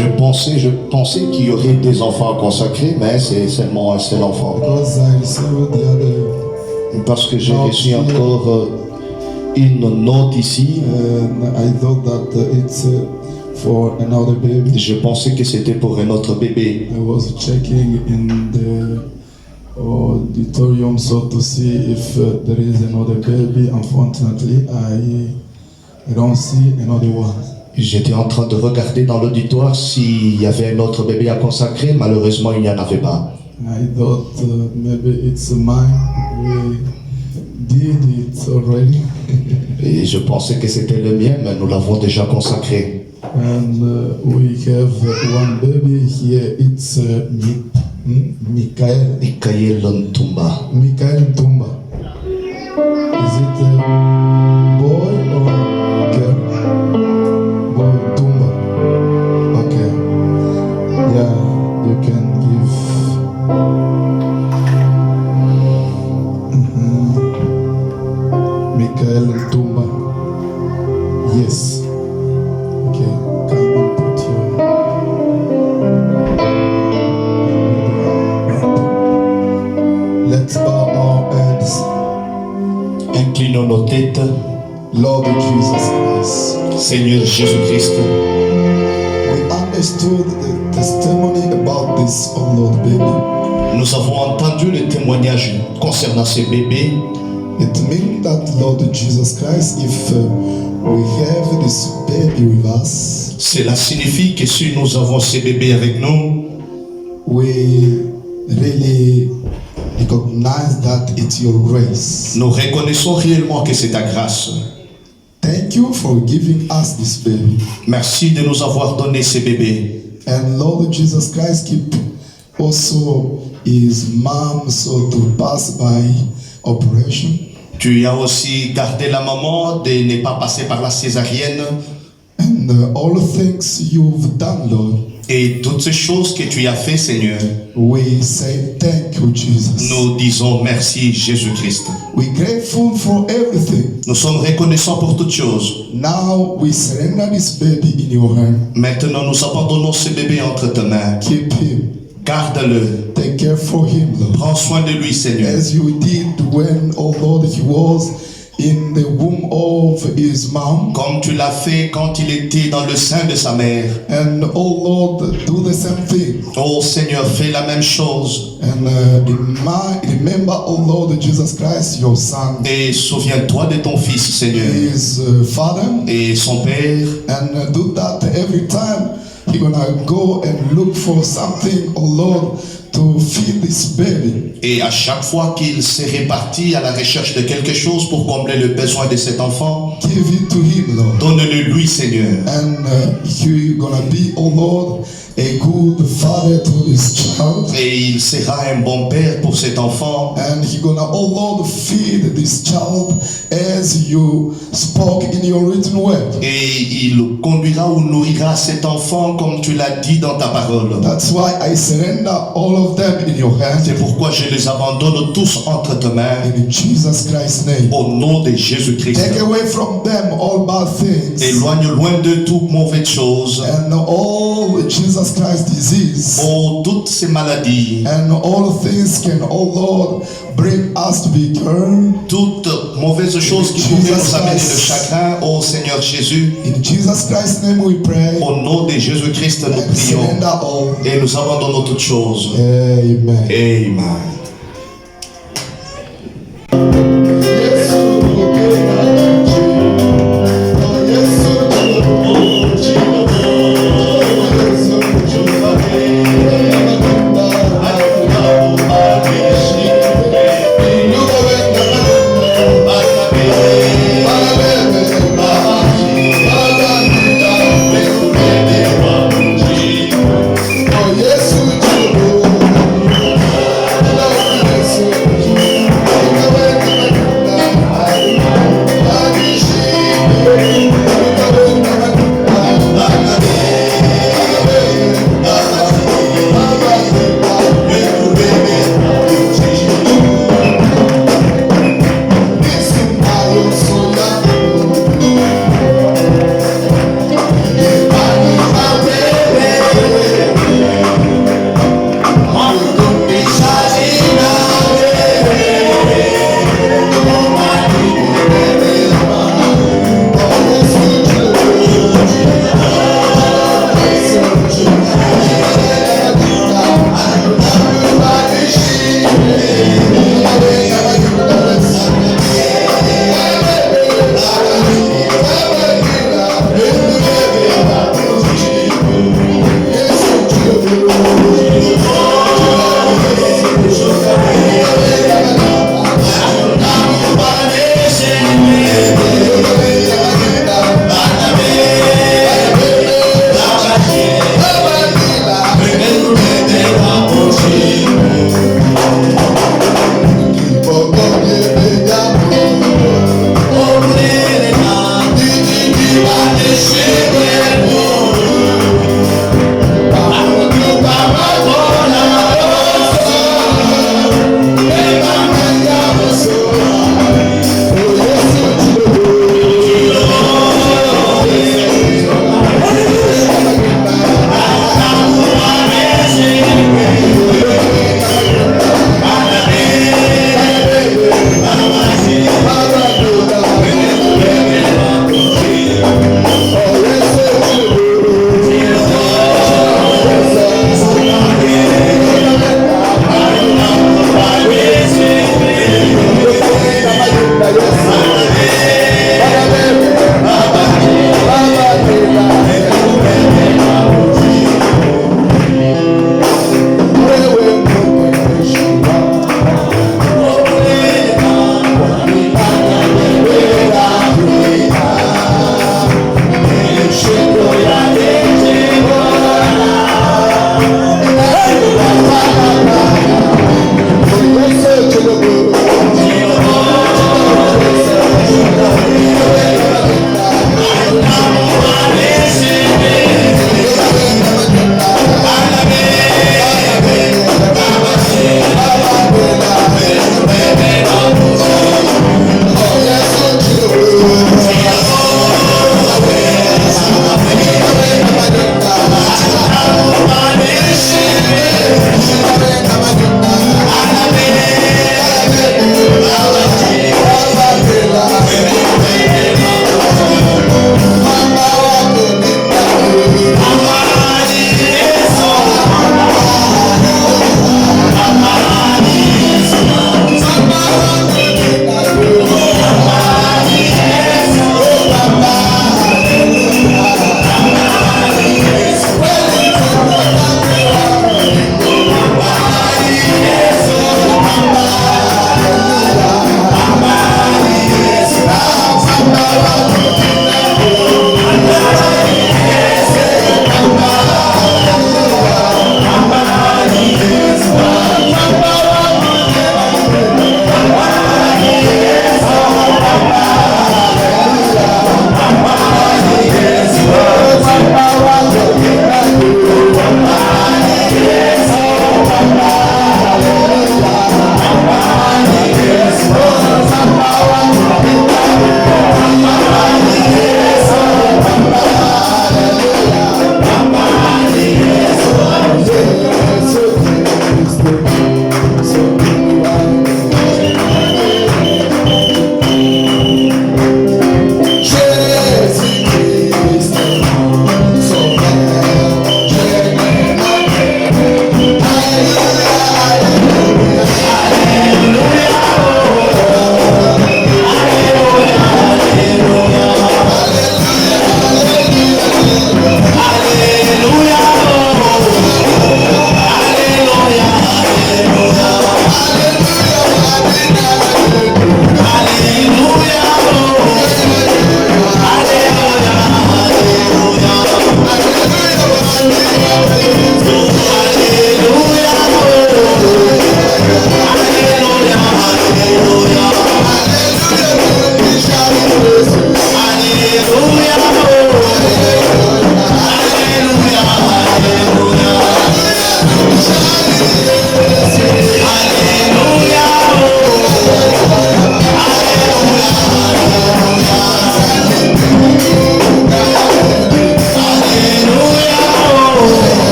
Je pensais qu'il y aurait des enfants consacrés, mais c'est seulement un seul enfant. Because I received the other, Parce que j'ai reçu encore une note ici. and I thought that it's for another baby. Je pensais que c'était pour un autre bébé. I was checking in the auditorium so to see if there is another baby. Unfortunately, I don't see another one. J'étais en train de regarder dans l'auditoire s'il y avait un autre bébé à consacrer. Malheureusement, il n'y en avait pas. I thought maybe it's mine. We did it already. Et je pensais que c'était le mien, mais nous l'avons déjà consacré. And we have one baby here. It's Mikael. Mikael Ntumba. Mikael Ntumba. Is it a boy or girl? Boy Ntumba. Okay. Yeah, you can give. Mikael Ntumba. Yes. Okay. Come and put your. Let's bow our heads. Inclinons nos têtes. Lord Jesus Christ. Seigneur Jésus-Christ, We understood the testimony about this, oh Lord baby. nous avons entendu le témoignage concernant ce bébé. It means that Lord Jesus Christ, if we have this baby with us, Cela signifie que si nous avons ce bébé avec nous, we really recognize that it's your grace. nous reconnaissons réellement que c'est ta grâce. Thank you for giving us this baby. Merci de nous avoir donné ce bébé. And Lord Jesus Christ keep also his mom so to pass by operation. Tu as aussi gardé la maman de ne pas passer par la césarienne. And all the things you've done, Lord, Et toutes ces choses que tu as fait, Seigneur, we say thank you, Jesus. nous disons merci, Jésus-Christ. We're grateful for everything. Nous sommes reconnaissants pour toutes choses. Now we surrender this baby in your hand. Maintenant, nous abandonnons ce bébé entre tes mains. Keep him. Garde-le. Take care for him, Lord. Prends soin de lui, Seigneur. As you did when, oh Lord, he was in the womb of his mom. Comme tu l'as fait quand il était dans le sein de sa mère. And oh Lord, do the same thing. Oh Seigneur, fais la même chose. And remember, oh Lord Jesus Christ, your son, Et souviens-toi de ton fils, Seigneur. his father. Et son père. And do that every time he gonna go and look for something, oh Lord, to feed this baby. Et à chaque fois qu'il s'est réparti à la recherche de quelque chose pour combler le besoin de cet enfant, Give it to him, Lord. donne-le lui, Seigneur. And you're gonna be, oh Lord, a good father to this child. Et il sera un bon père pour cet enfant. And he gonna, oh Lord, feed this child as you spoke in your written word. Et il conduira ou nourrira cet enfant comme tu l'as dit dans ta parole. That's why I surrender all of them in your hands. C'est pourquoi je les abandonne tous entre tes mains. In Jesus Christ's name. Au nom de Jésus-Christ. Take away from them all bad things. Éloigne loin de toute mauvaise chose. And all Jesus Christ disease. Oh, toutes ces maladies. And all things can, oh Lord, bring us to be turned. Toutes mauvaises choses qui pouvaient nous amener le chagrin. Oh Seigneur Jésus. In Jesus Christ's name we pray. Au nom de Jésus-Christ, nous And prions. surrender all. Et nous abandonnons toutes choses. Amen. Amen. Oh, yes,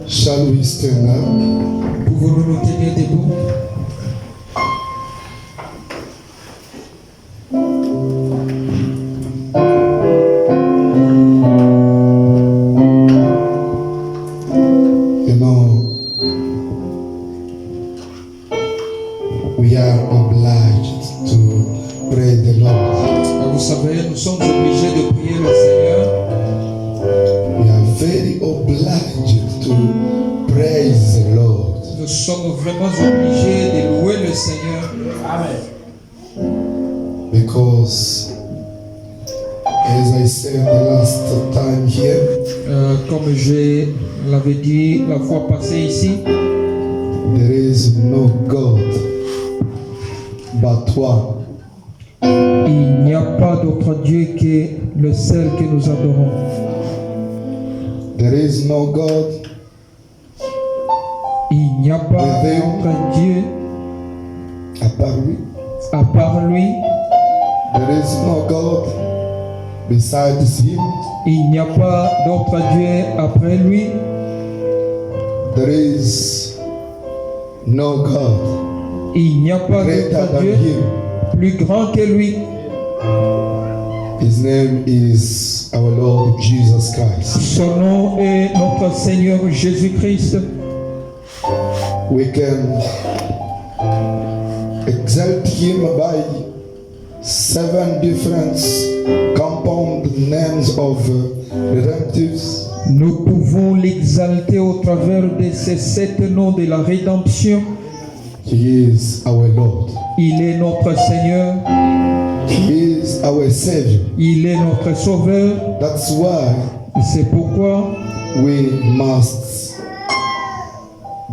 Shall we stand up? Pouvons-nous nous tenir debout? You know, we are pray the Lord. Vous savez, nous sommes obligés de prier le Seigneur. We are very obliged to praise the Lord. Nous sommes vraiment obligés de louer le Seigneur. Because, as I said the last time here, Comme je l'avais dit la fois passée ici, there is no God but one. il n'y a pas d'autre Dieu que le seul que nous adorons. There is no God Il n'y a pas d'autre Dieu à part lui. à part lui. There is no God besides him. Il n'y a pas d'autre Dieu après lui. There is no God Il n'y a pas greater d'autre than Dieu him. plus grand que lui. His name is our Lord Jesus Christ. Son nom est notre Seigneur Jésus-Christ. We can exalt him by 7 different compound names of redemptives. Nous pouvons l'exalter au travers de ces 7 noms de la rédemption. He is our Lord. Il est notre Seigneur. He is our Savior. Il est notre Sauveur. That's why C'est pourquoi we must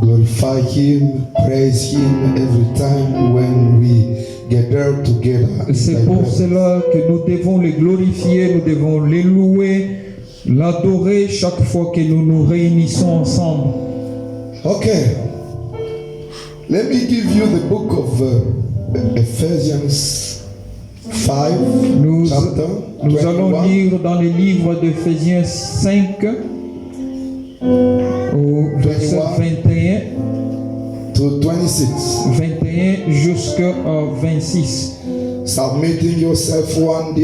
glorify him, praise him every time when we gather together. c'est pour cela que nous devons le glorifier, nous devons le louer, l'adorer chaque fois que nous nous réunissons ensemble. Okay. Let me give you the book of Ephesians 5, Nous, chapter nous allons 21. lire dans le livre d'Éphésiens 5 au verset 21, to 26. 21 jusqu'à 26. Submitting yourself one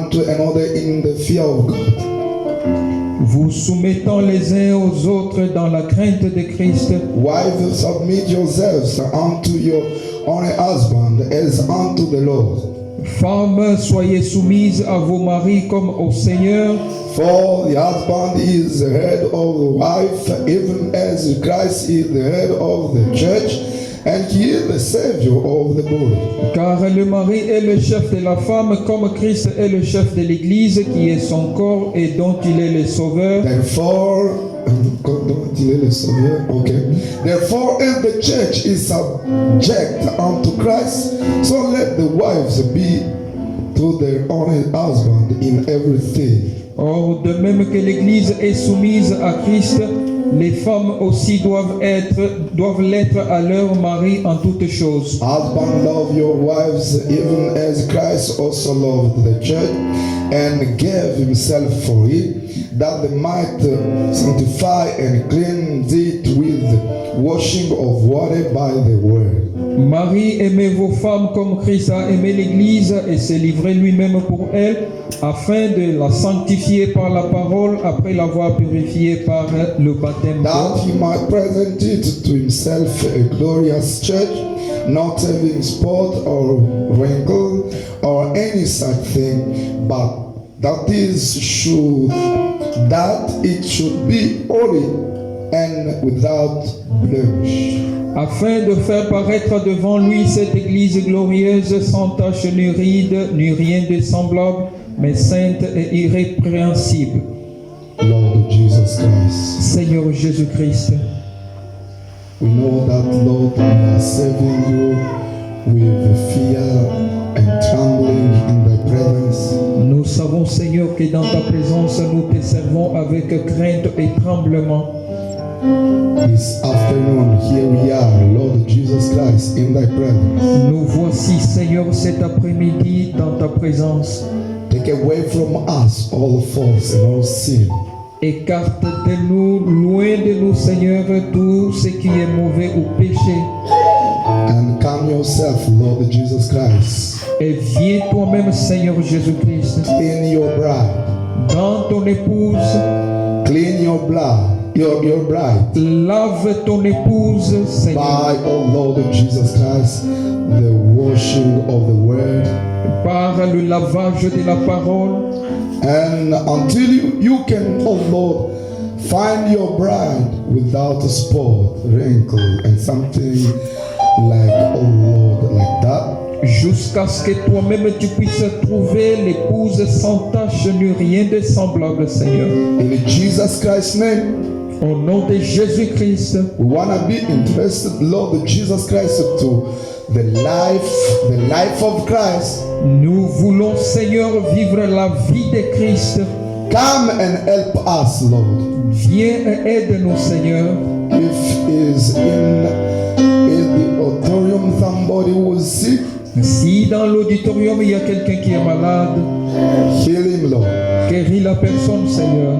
to another in the fear of God. Vous soumettant les uns aux autres dans la crainte de Christ. Wives, submit yourselves unto your own husband as unto the Lord. Femmes, soyez soumises à vos maris comme au Seigneur. For the husband is the head of the wife, even as Christ is the head of the church, and he is the Savior of the body. Car le mari est le chef de la femme, comme Christ est le chef de l'Église, qui est son corps et dont il est le sauveur. Therefore, Therefore, as the church is subject unto Christ, so let the wives be to their own husband in everything. Or, de même que l'Église est soumise à Christ, les femmes aussi doivent l'être à leur mari en toutes choses. Husband, love your wives, even as Christ also loved the church and gave himself for it, that they might sanctify and cleanse it with washing of water by the word. Marie, aimez vos femmes comme Christ a aimé l'Église et s'est livré lui-même pour elle, afin de la sanctifier par la parole, après l'avoir purifiée par le baptême That d'eau, he might present it to himself a glorious church, not having spot or wrinkle or any such thing, but that it should be holy and without blemish. afin de faire paraître devant lui cette Église glorieuse, sans tache ni ride, ni rien de semblable, mais sainte et irrépréhensible. Lord Jesus Christ, Seigneur Jésus-Christ, we know that, Lord, we are serving you with fear and trembling in thy presence. nous savons, Seigneur, que dans ta présence, nous te servons avec crainte et tremblement. This afternoon, here we are, Lord Jesus Christ, in thy presence. Nous voici, Seigneur, cet après-midi dans ta présence. Take away from us all faults and all sin. Écarte de nous, loin de nous, Seigneur, tout ce qui est mauvais ou péché. And come yourself, Lord Jesus Christ, Et viens toi-même, Seigneur Jésus-Christ, in your bride. dans ton épouse, Clean your blood your bride Lave ton épouse, Seigneur, by, oh Lord Jesus Christ, the washing of the word. par le lavage de la parole. And until you can, oh Lord, find your bride without a spot, wrinkle, and something like, oh Lord, like that. Jusqu'à ce que toi-même tu puisses trouver l'épouse sans tache ni rien de semblable, Seigneur. In Jesus Christ's name, Au nom de Jésus-Christ, we want to be interested, Lord Jesus Christ, to the life of Christ. nous voulons, Seigneur, vivre la vie de Christ. Come and help us, Lord. Viens et aide-nous, Seigneur. If is in the auditorium somebody who is sick, Si dans l'auditorium il y a quelqu'un qui est malade, heal him, Lord. guéris la personne, Seigneur.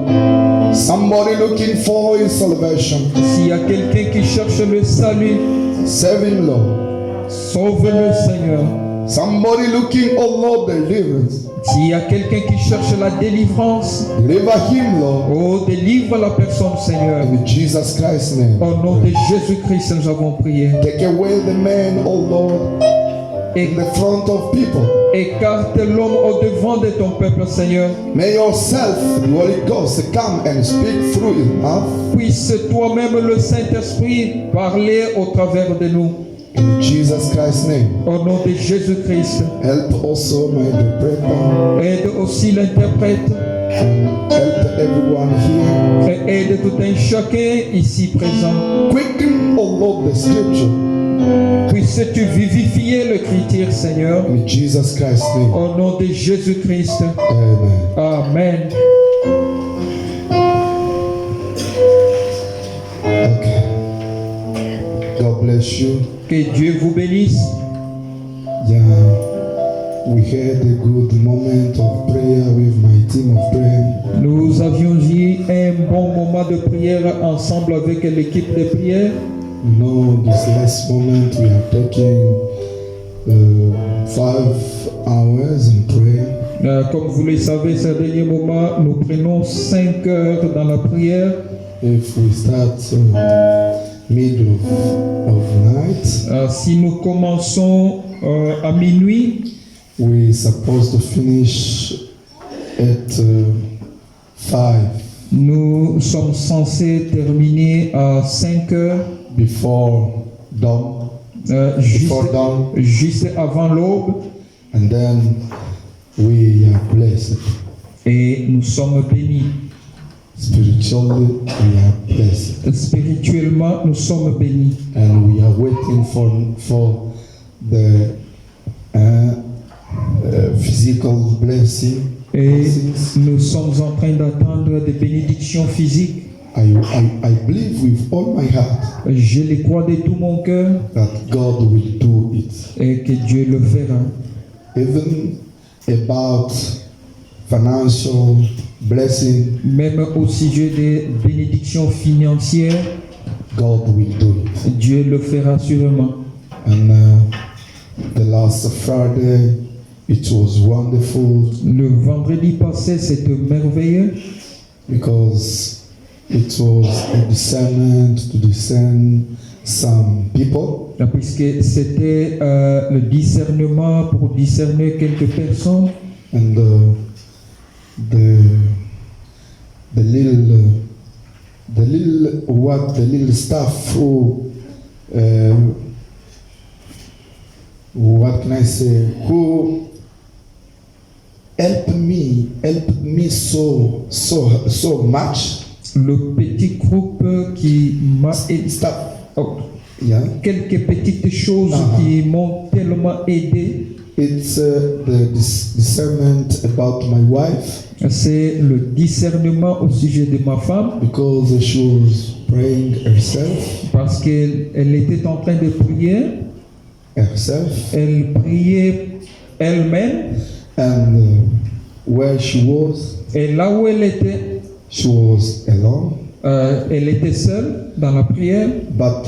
Somebody looking for his salvation, S'il y a quelqu'un qui cherche le salut, save him, Lord. sauve-le, Seigneur. Somebody looking, oh Lord, deliverance, S'il y a quelqu'un qui cherche la délivrance, deliver him, Lord. oh, délivre la personne, Seigneur. In Jesus Christ's name. Au nom de Jésus-Christ, nous avons prié. Take away the man, oh Lord, in the front of people. Écarte l'homme au devant de ton peuple, Seigneur. May yourself, the Holy Ghost, come and speak through his mouth. Puisse toi-même, le Saint-Esprit, parler au travers de nous. In Jesus Christ's name. Au nom de Jésus-Christ. Help also my interpreter Aide aussi l'interprète. and help everyone here. Et aide tout un chacun ici présent. Quicken, oh Lord, the scripture. Puisses-tu vivifier l'écriture, Seigneur. In Jesus Christ's name. Au nom de Jésus-Christ. Amen. Amen. Okay. God bless you. Que Dieu vous bénisse. Yeah. We had a good moment of prayer with my team of prayer. Nous avions eu un bon moment de prière ensemble avec l'équipe de prière. No, this last moment we are taking 5 hours in prayer. Comme vous le savez, ce dernier moment, nous prenons 5 heures dans la prière. If we start middle of night, Si nous commençons à minuit, we supposed to finish at 5 nous sommes censés terminer à 5 heures, before dawn, before dawn, juste avant l'aube, and then we are blessed. et nous sommes bénis. Spiritually, we are blessed, Spirituellement, nous sommes bénis. and we are waiting for the physical blessing. Et blessings. nous sommes en train d'attendre des bénédictions physiques. I believe with all my heart Je les crois de tout mon cœur that God will do it. et que Dieu le fera. Even about financial blessing, Même au sujet des bénédictions financières, God will do it. Dieu le fera sûrement. And the last Friday, it was wonderful Le vendredi passé, c'était merveilleux because it was a discernment to discern some people. puisque c'était le discernement pour discerner quelques personnes. And the little staff who what can I say, who helped me so much. Le petit groupe qui m'a aidé. Staff, Oh, yeah. quelques petites choses qui m'ont tellement aidé. It's the discernment about my wife C'est le discernement au sujet de ma femme, because she was praying herself, parce qu'elle était en train de prier. Elle priait elle-même. and where she was, Et là où elle était, she was alone. elle était seule dans la prière. But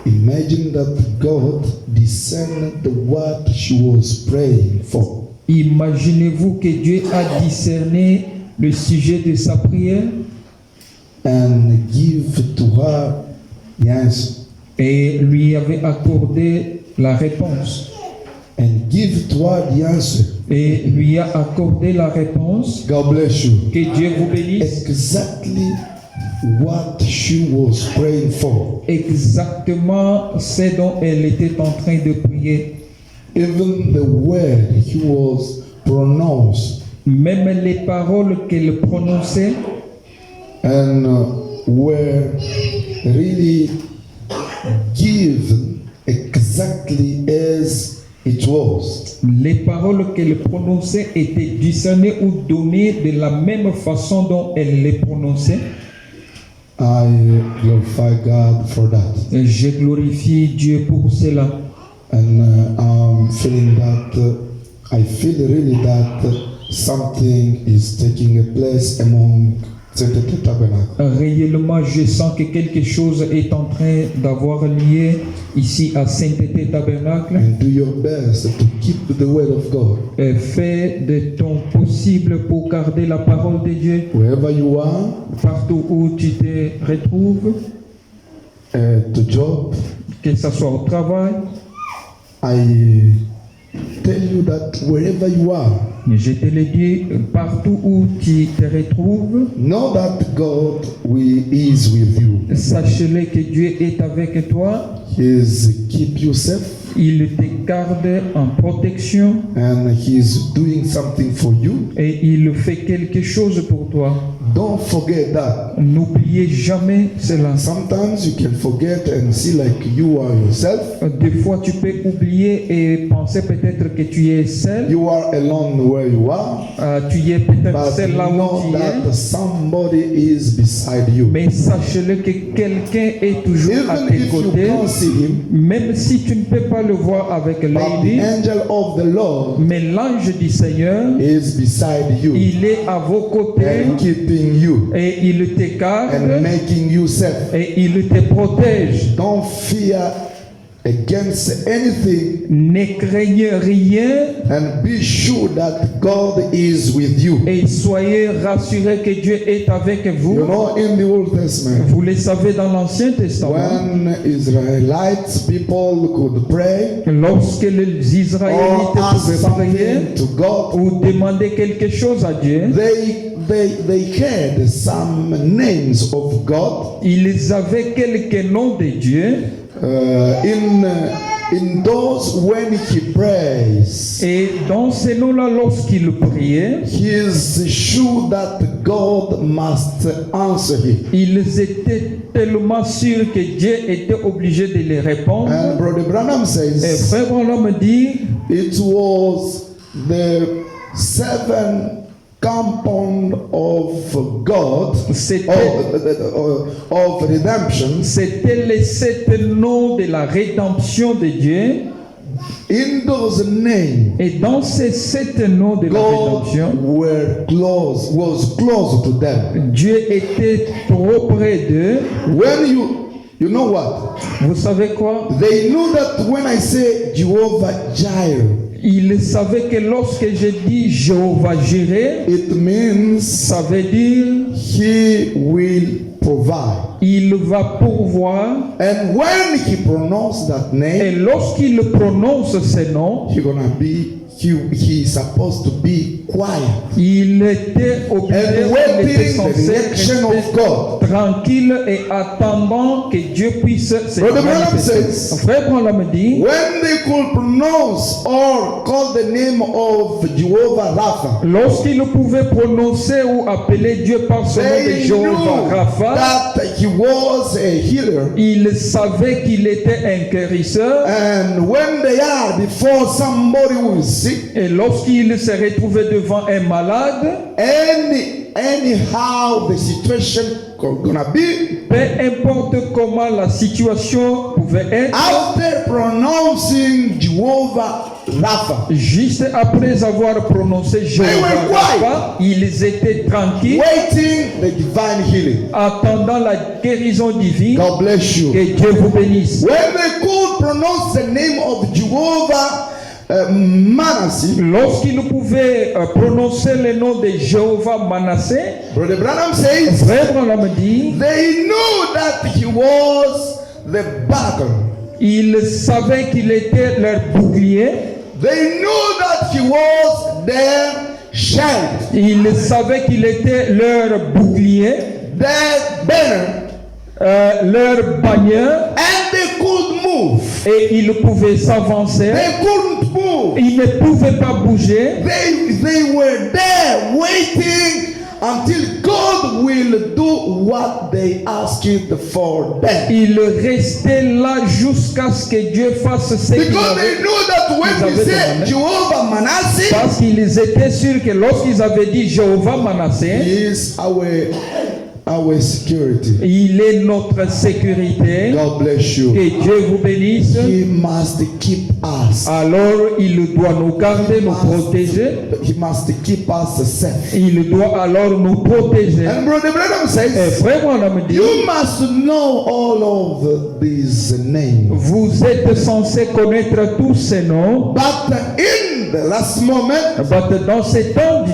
imagine that God discerned what she was praying for. Imaginez-vous que Dieu a discerné le sujet de sa prière and give to her the answer. et lui avait accordé la réponse. And give to her the answer. Et lui a accordé la réponse. God bless you. Que Dieu vous bénisse. Exactly what she was praying for. Exactement ce dont elle était en train de prier. Even the word he was pronounced Même les paroles qu'elle prononçait and were really given exactly as it was. les paroles qu'elle prononçait étaient discernées ou données de la même façon dont elle les prononçait. I glorify God for that. Et je glorifie Dieu pour cela. And I'm feeling that, I feel really that something is taking place among Saint-Étienne Tabernacle. Réellement, je sens que quelque chose est en train d'avoir lieu ici à Saint-Étienne Tabernacle. And do your best to keep the word of God. Fais de ton possible pour garder la parole de Dieu Wherever you are, partout où tu te retrouves, to job, que ce soit au travail. I tell you that wherever you are, Je te le dis, partout où tu te retrouves, know that God is with you. sache-le que Dieu est avec toi. He's keep you safe Il te garde en protection and He's doing something for you. et il fait quelque chose pour toi. Don't forget that. N'oubliez jamais cela. Sometimes you can forget and see like you are yourself. Des fois, tu peux oublier et penser peut-être que tu es seul. You are alone where you are, Tu es peut-être but seul là où know tu that es. somebody is beside you. Mais sache-le que quelqu'un est toujours à Even tes if you côtés. can't see Him, Même si tu ne peux pas le voir avec but l'œil, the angel of the Lord mais l'ange du Seigneur, is beside you il est à vos côtés and keeping you et il te garde and making you safe. et il te protège. Don't fear against anything Ne craignez rien and be sure that God is with you. et soyez rassurés que Dieu est avec vous. You know, in the Old Testament, Vous le savez dans l'Ancien Testament, when Israelites people could pray lorsque les Israélites or ask pouvaient prier something to God, ou demander quelque chose à Dieu, they had some names of God ils avaient quelques noms de Dieu. In those when he prays, Et dans ces noms-là, lorsqu'il priait, he is sure that God must answer him. ils étaient tellement sûrs que Dieu était obligé de les répondre. And Brother Branham Et says Frère Branham dit, it was the seven compound of God of redemption. C'était les 7 noms de la rédemption de Dieu. In those names, Et dans ces 7 noms de la God rédemption, was close to them. Dieu était trop près d'eux. When you know what? Vous savez quoi? They knew that when I say Jehovah Jireh, Ils savaient que lorsque je dis Jéhovah Jireh, it means ça veut dire He will provide. il va pourvoir. And when He pronounced that Et name, lorsqu'il prononce ce nom, He is supposed to be quiet il était obligé, and il était waiting the censé direction of rester God. tranquille et attendant que Dieu puisse se Brother Branham manifester. says, Frère Branham dit, when they could pronounce or call the name of Jehovah Rapha, lorsqu'il pouvait prononcer ou appeler Dieu par son nom de they Jéhovah knew Rapha, that He was a healer. il savait qu'il était un guérisseur. And when they are before somebody who is sick, Et lorsqu'il se retrouvait devant un malade, anyhow the situation gonna be, peu importe comment la situation pouvait être, after pronouncing Jehovah Rapha, juste après avoir prononcé Jéhovah were Rapha, ils étaient tranquilles, waiting the divine healing. attendant la guérison divine. God bless you. Que Dieu vous bénisse. When they could pronounce the name of Jehovah Manasseh, lorsqu'il pouvait prononcer le nom de Jéhovah Manassé, Brother Branham says, Frère Branham dit, they knew that he was the buckler. ils savaient qu'il était leur bouclier, They knew that he was their shield, ils savaient qu'il était leur bouclier, their banner, leur bannière, and they could move. et ils pouvaient s'avancer. They couldn't move. Ils ne pouvaient pas bouger. They were there waiting until God will do what they asked for them. Ils restaient là jusqu'à ce que Dieu fasse ce qu'il Because avait. they knew that when we said Jehovah Manasseh, Parce qu'ils étaient sûrs que lorsqu'ils avaient dit Jéhovah Manassé, he is our security. il est notre sécurité. God bless you. Que Dieu vous bénisse. He must keep us. Alors il doit nous garder, nous protéger. He must keep us safe. Il doit alors nous protéger. And Brother Branham Et says, Frère Branham dit, you must know all of these names. vous êtes censés connaître tous ces noms. But in the last moment, Dans ces temps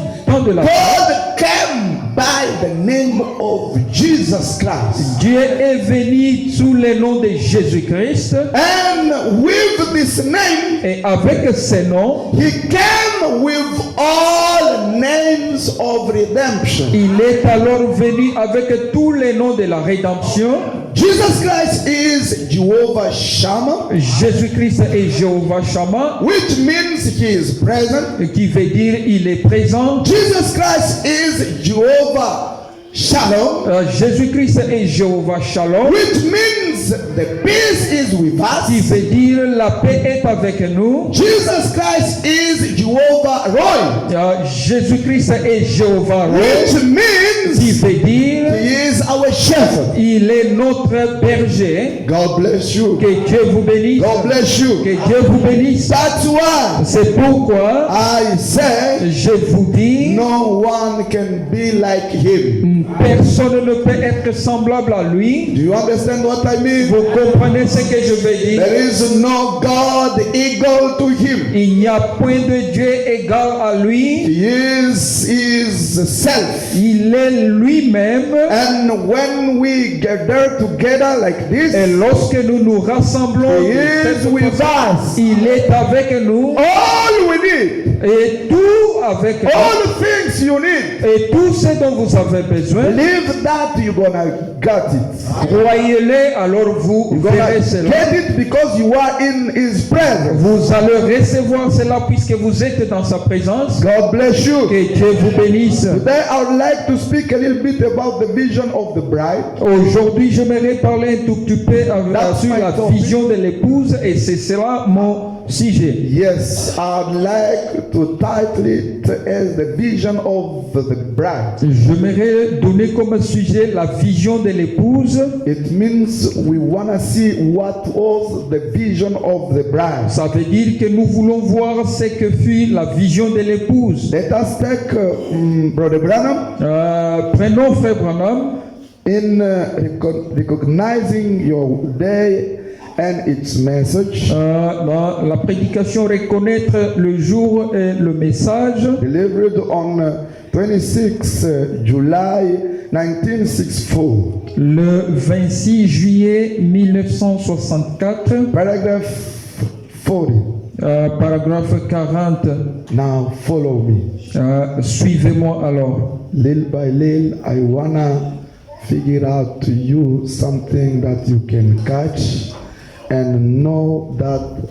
de la God came by the name of Jesus Christ. Dieu est venu sous le nom de Jésus-Christ. And with this name, Et avec ces noms, he came with all names of redemption. il est alors venu avec tous les noms de la rédemption. Jesus Christ is Jehovah Shammah, Jésus-Christ est Jéhovah Shammah, which means he is present. qui veut dire il est présent. Jesus Christ is Jehovah Shalom, Jésus-Christ est Jéhovah Shalom, which means the peace is with qui us. veut dire la paix est avec nous. Jesus Christ is Jehovah Roy, Jésus-Christ est Jéhovah Roy, which qui means veut dire he is our shepherd. il est notre berger. God bless you. Que Dieu vous bénisse. God bless you. Que Dieu vous bénisse. That's why C'est pourquoi I say je vous dis, no one can be like him. personne ne peut être semblable à lui. Do you understand what I mean? Vous comprenez ce que je veux dire? There is no God equal to him. Il n'y a point de Dieu égal à lui. He is his self. Il est lui-même. And when we gather together like this, Et lorsque nous nous rassemblons, he is with us. il est avec nous. All we need, Et tout avec nous. all the things you need, Et tout ce dont vous avez besoin, believe that you're gonna get it. croyez-le, alors vous You're gonna verrez cela. get it because you are in his presence. Vous allez recevoir cela puisque vous êtes dans sa présence. God bless you. Que Dieu vous bénisse. Today I would like to speak a little bit about the vision of the bride. Aujourd'hui, j'aimerais parler un tout petit peu That's sur my la topic. vision de l'épouse et c'est cela mon sujet. Yes, I'd like to title it as the vision of the bride. J'aimerais donner comme sujet la vision de l'épouse. It means we want to see what was the vision of the bride. Ça veut dire que nous voulons voir ce que fut la vision de l'épouse. Let us take Brother Branham Prenons Frère Branham in recognizing your day and its message, dans la prédication reconnaître le jour et le message. delivered on 26 July 1964. Le 26 juillet 1964, Paragraph 40. paragraphe 40. Now follow me. Suivez-moi alors. Little by little, I wanna figure out to you something that you can catch and know that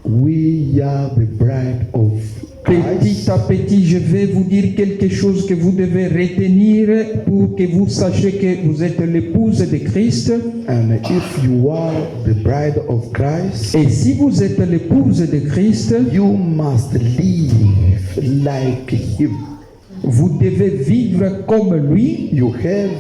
we are the bride of Petit Christ. à petit, je vais vous dire quelque chose que vous devez retenir pour que vous sachiez que vous êtes l'épouse de Christ. And if you are the bride of Christ, Et si vous êtes l'épouse de Christ, you must live like Him. vous devez vivre comme lui. You have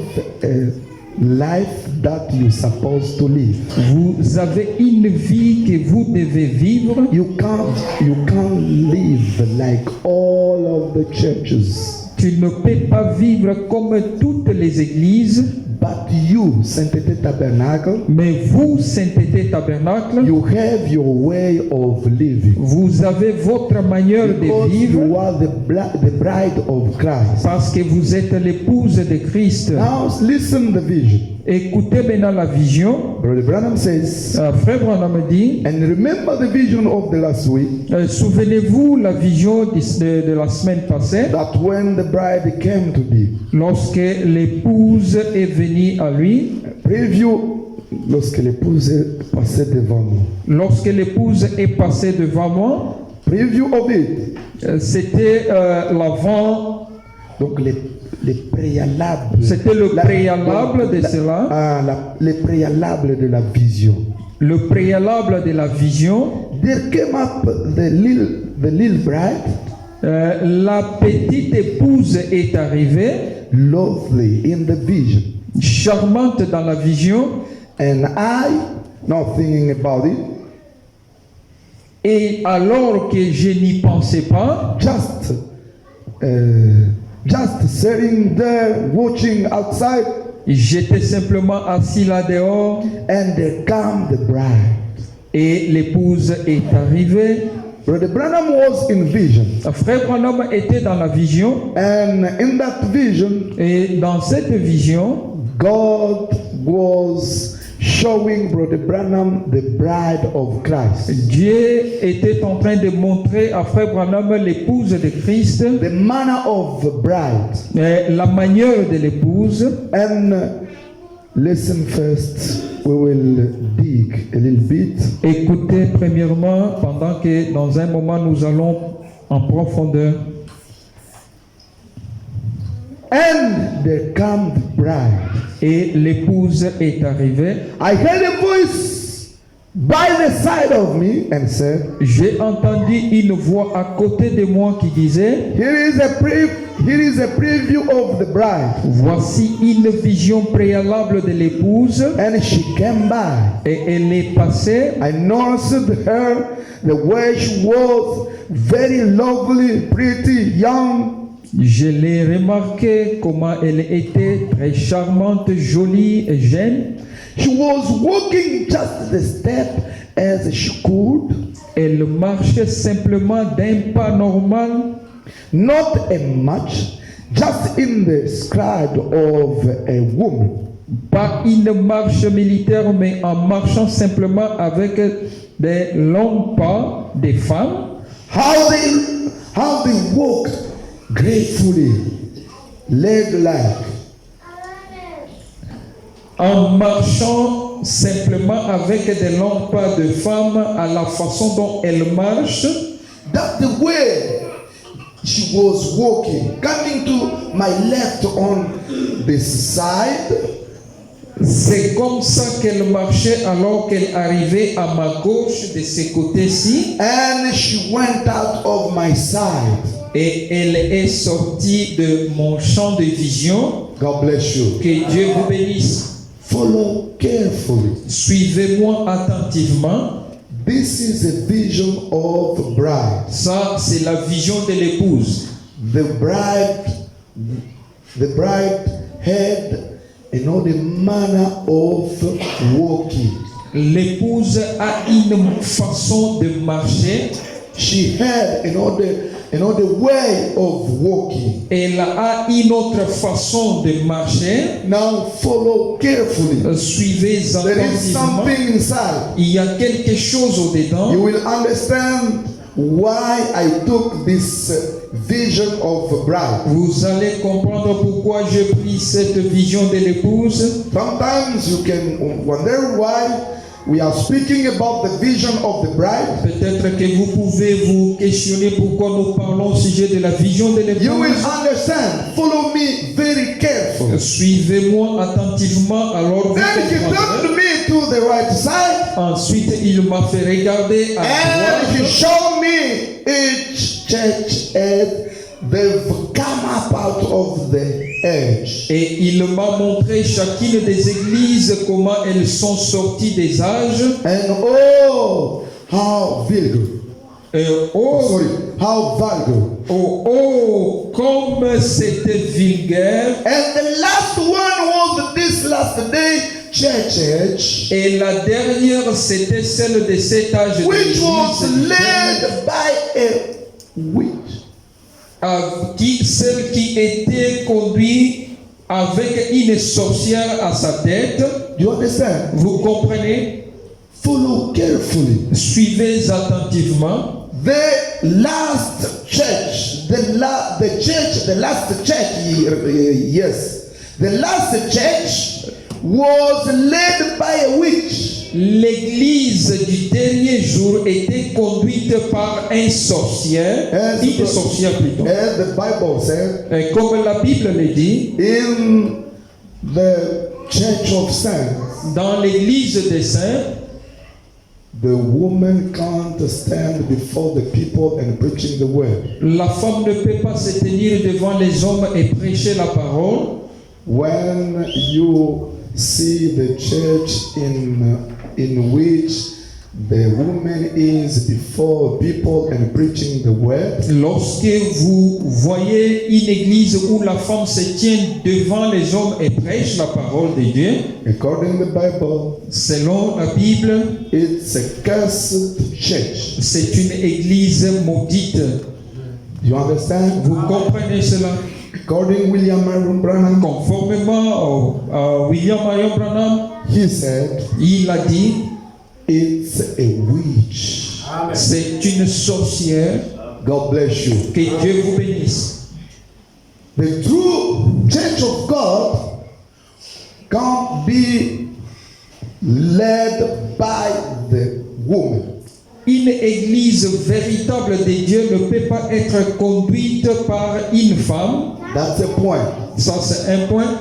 a life that you're supposed to live. Vous avez une vie que vous devez vivre. You can't live like all of the churches. Tu ne peux pas vivre comme toutes les églises. But you, Sanctité Tabernacle, Mais vous, Sainteté Tabernacle, you have your way of living. vous avez votre manière de Because vivre you are the bride of Christ. parce que vous êtes l'épouse de Christ. Now listen the vision. Écoutez maintenant la vision. Brother Branham says, Frère Branham dit, and remember the vision of the last week, souvenez-vous la vision de la semaine passée, that when the bride came to be, lorsque l'épouse est venue à lui, preview, lorsque l'épouse est passée devant nous. lorsque l'épouse est passée devant moi, Preview of it. c'était l'avant, Donc les préalables. c'était le préalable de la- cela, les préalables de la vision. le préalable de la vision. There came up the little bride, La petite épouse est arrivée, lovely in the vision. charmante dans la vision, And I, not thinking about it, et alors que je n'y pensais pas, just sitting there watching outside, j'étais simplement assis là dehors and there come the bride. et l'épouse est arrivée. Brother Branham was in vision, Frère Branham était dans la vision and in that vision, et dans cette vision, God was showing Brother Branham the bride of Christ. Dieu était en train de montrer à Frère Branham l'épouse de Christ, The manner of the bride. la manière de l'épouse. And listen first, we will dig a little bit. Écoutez premièrement, pendant que dans un moment nous allons en profondeur. And there come the bride. Et l'épouse est arrivée. I heard a voice by the side of me and said, J'ai entendu une voix à côté de moi qui disait, here is a preview of the bride. voici une vision préalable de l'épouse. And she came by. Et elle est passée. I noticed her, the way she was, very lovely, pretty, young. Je l'ai remarqué comment elle était très charmante, jolie et jeune. She was walking just the step as she could, Elle marchait simplement d'un pas normal, not a much, just in the stride of a woman. pas une marche militaire, mais en marchant simplement avec des longs pas des femmes. How they walked gracefully, leg-like. En marchant simplement avec des longs pas de femmes, à la façon dont elles marchent. That's the way she was walking, coming to my left on this side, C'est comme ça qu'elle marchait alors qu'elle arrivait à ma gauche de ce côté-ci. and she went out of my side. Et elle est sortie de mon champ de vision. God bless you. Que Dieu vous bénisse. Follow carefully. Suivez-moi attentivement. This is a vision of bride. Ça, c'est la vision de l'épouse. The bride had another manner of walking. L'épouse a une façon de marcher. She had another way of walking. Elle a une autre façon de marcher. Now follow carefully. Suivez There is attentivement. something inside. Il y a quelque chose au-dedans. You will understand why I took this vision of bride. Vous allez comprendre pourquoi j'ai pris cette vision de l'épouse. Sometimes you can wonder why we are speaking about the vision of the bride. Peut-être que vous pouvez vous questionner pourquoi nous parlons au sujet de la vision de You will l'épouse. understand. Follow me very carefully. Suivez-moi attentivement, alors vous Then he comprendrez. turned me to the right side Ensuite, il m'a fait regarder à and he droite. showed me each church as they've come up out of the edge. Et il m'a montré chacune des églises, comment elles sont sorties des âges. And oh, how vulgar. Oh, sorry. How vulgar. Oh, comme c'était vulgaire. And the last one was this last day church. Et la dernière, c'était celle de cet âge de Which was l'Église, led by a witch. celle qui était conduite avec une sorcière à sa tête. Do you understand? Vous comprenez? Follow carefully. Suivez attentivement. The last church, the last church, yes. The last church was led by a witch. L'église du dernier jour était conduite par un sorcier, une sorcière plutôt. As the Bible says, Et comme la Bible le dit, in the church of saints, dans l'église des saints, the woman can't stand before the people and preaching the word. la femme ne peut pas se tenir devant les hommes et prêcher la parole. When you see the church in which the woman is before people and preaching the word, Lorsque vous voyez une église où la femme se tient devant les hommes et prêche la parole de Dieu, according to the Bible, selon la Bible, it's a cursed church. c'est une église maudite. You understand? Vous comprenez cela? According William Marion Branham, Conformément à William Marion Branham, he said, il a dit, it's a witch. c'est une sorcière. God bless you. Que Dieu vous bénisse. The true church of God can't be led by the woman. Une église véritable de Dieu ne peut pas être conduite par une femme. That's a point. Ça, c'est un point.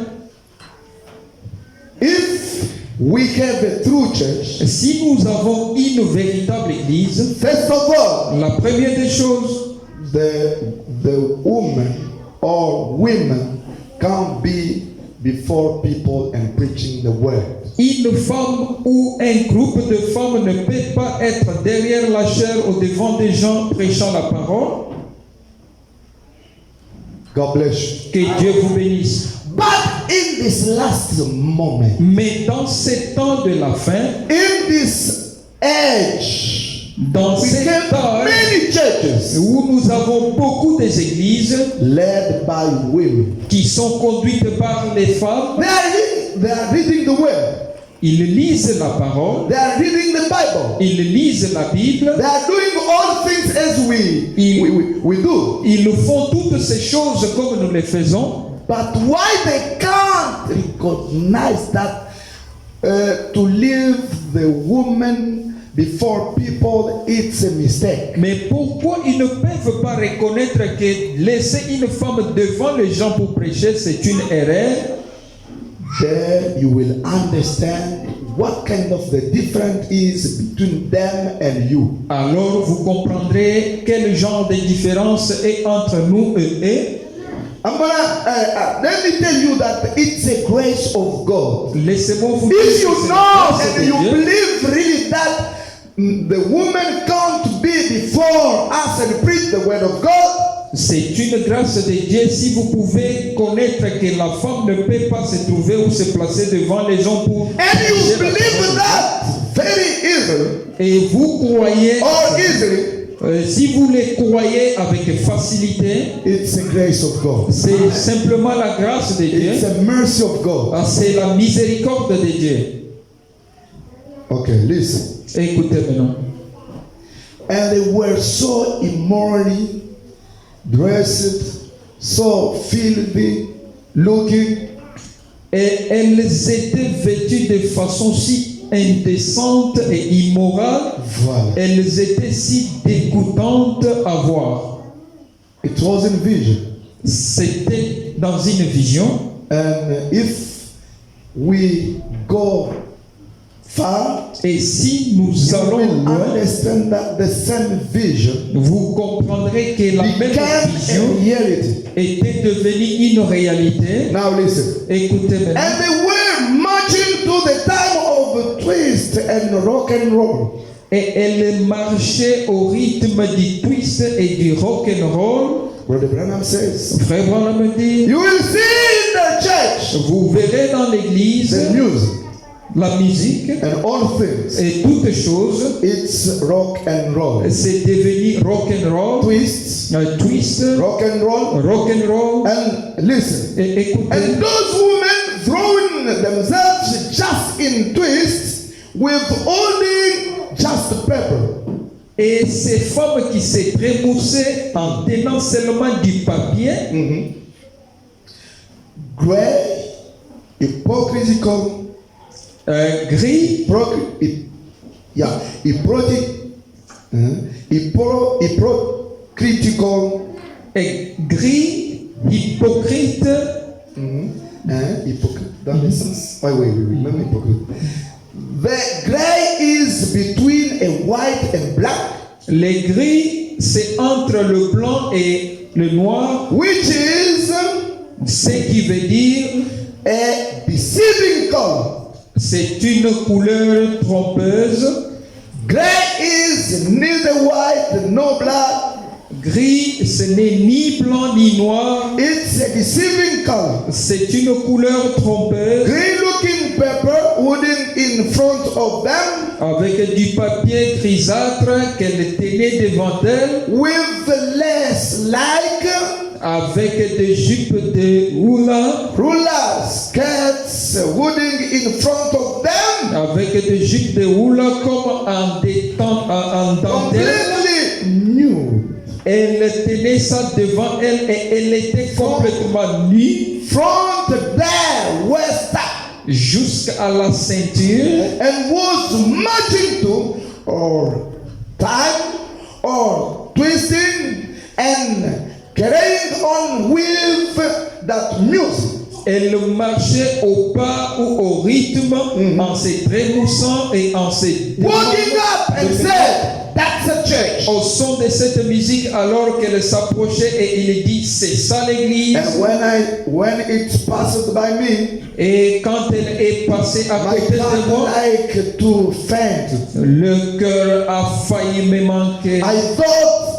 If we have a true church, Si nous avons une véritable église, first of all, la première des choses, the woman or women can't be before people and preaching the word. une femme ou un groupe de femmes ne peut pas être derrière la chair au devant des gens prêchant la parole. God bless you. Que Dieu vous bénisse. But in this last moment, Mais dans ces temps de la fin, in this age, dans we ces have temps many churches où nous avons beaucoup des églises led by women. qui sont conduites par les femmes, They are reading the word. ils lisent la parole, They are reading the Bible. ils lisent la Bible, They are doing all things as we do. ils font toutes ces choses comme nous les faisons. But why they can't recognize that to leave the woman before people, it's a mistake. Mais pourquoi ils ne peuvent pas reconnaître que laisser une femme devant les gens pour prêcher, c'est une erreur? There you will understand what kind of the difference is between them and you. Alors vous comprendrez quel genre de différence est entre nous et eux. I'm gonna let me tell you that it's a grace of God. Laissez-moi vous If you c'est know la grâce and de you Dieu. believe really that the woman can't be before us and preach the word of God, C'est une grâce de Dieu si vous pouvez connaître que la femme ne peut pas se trouver ou se placer devant les gens pour and you prêcher la believe parole. that very easily Et vous croyez, or easily, si vous les croyez avec facilité, it's a grace of God. c'est simplement la grâce de Dieu. It's a mercy of God. Ah, c'est la miséricorde de Dieu. Okay, listen. Écoutez maintenant. And they were so immorally dressed, so filthy looking. Et elles étaient vêtues de façon si indécente et immorale. Voilà. Elles étaient si dégoûtantes à voir. It was in vision. C'était dans une vision. And if we go far, Et si nous you allons will loin, understand that the same vision vous comprendrez que la même became vision a reality. était devenue une réalité. Now listen. Écoutez maintenant. And they were marching to the time of twist and rock and roll. Et elle marchait au rythme du twist et du rock and roll. Brother Branham says, Frère Branham dit, you will see in the church vous verrez dans l'église the music la musique and all things. et toutes choses. It's rock and roll. C'est devenu rock and roll, Twists, twist, rock and roll. rock and roll. And listen. Et écoutez, And those women throwing themselves just in twists with only just pepper. et ces femmes qui se trémoussaient en tenant seulement du papier, Grey, hypocritical, gris, hypocritical, et gris, hypocrite, hypocrite dans le sens. Oui, même hypocrite. The grey is between a white and black, les gris, c'est entre le blanc et le noir, which is ce qui veut dire a deceiving color. c'est une couleur trompeuse. Grey is neither white nor black. Gris, ce n'est ni blanc ni noir, It's a deceiving color. c'est une couleur trompeuse Green looking paper wooden in front of them avec du papier grisâtre qu'elle tenait devant elle, with less like avec des jupes de hula, ruler skirts wooden in front of them, avec des jupes de hula comme en dentelle. completely new. Elle tenait ça devant elle et elle était complètement nue Front their waist jusqu'à la ceinture and was marching to or time or twisting and carrying on with that music. Elle marchait au pas ou au rythme en se trémoussant et en se Walking up and said, that's a church. au son de cette musique alors qu'elle s'approchait et il dit c'est ça l'église. And when it passed by me, Et quand elle est passée à my côté de heart moi, like to faint. le cœur a failli me manquer. I thought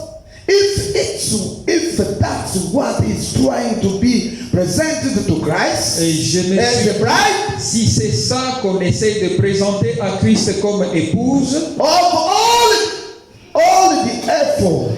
if that's what is trying to be presented to Christ Et je me as suis a bride, si c'est ça qu'on essaie de présenter à Christ comme épouse, of all the effort,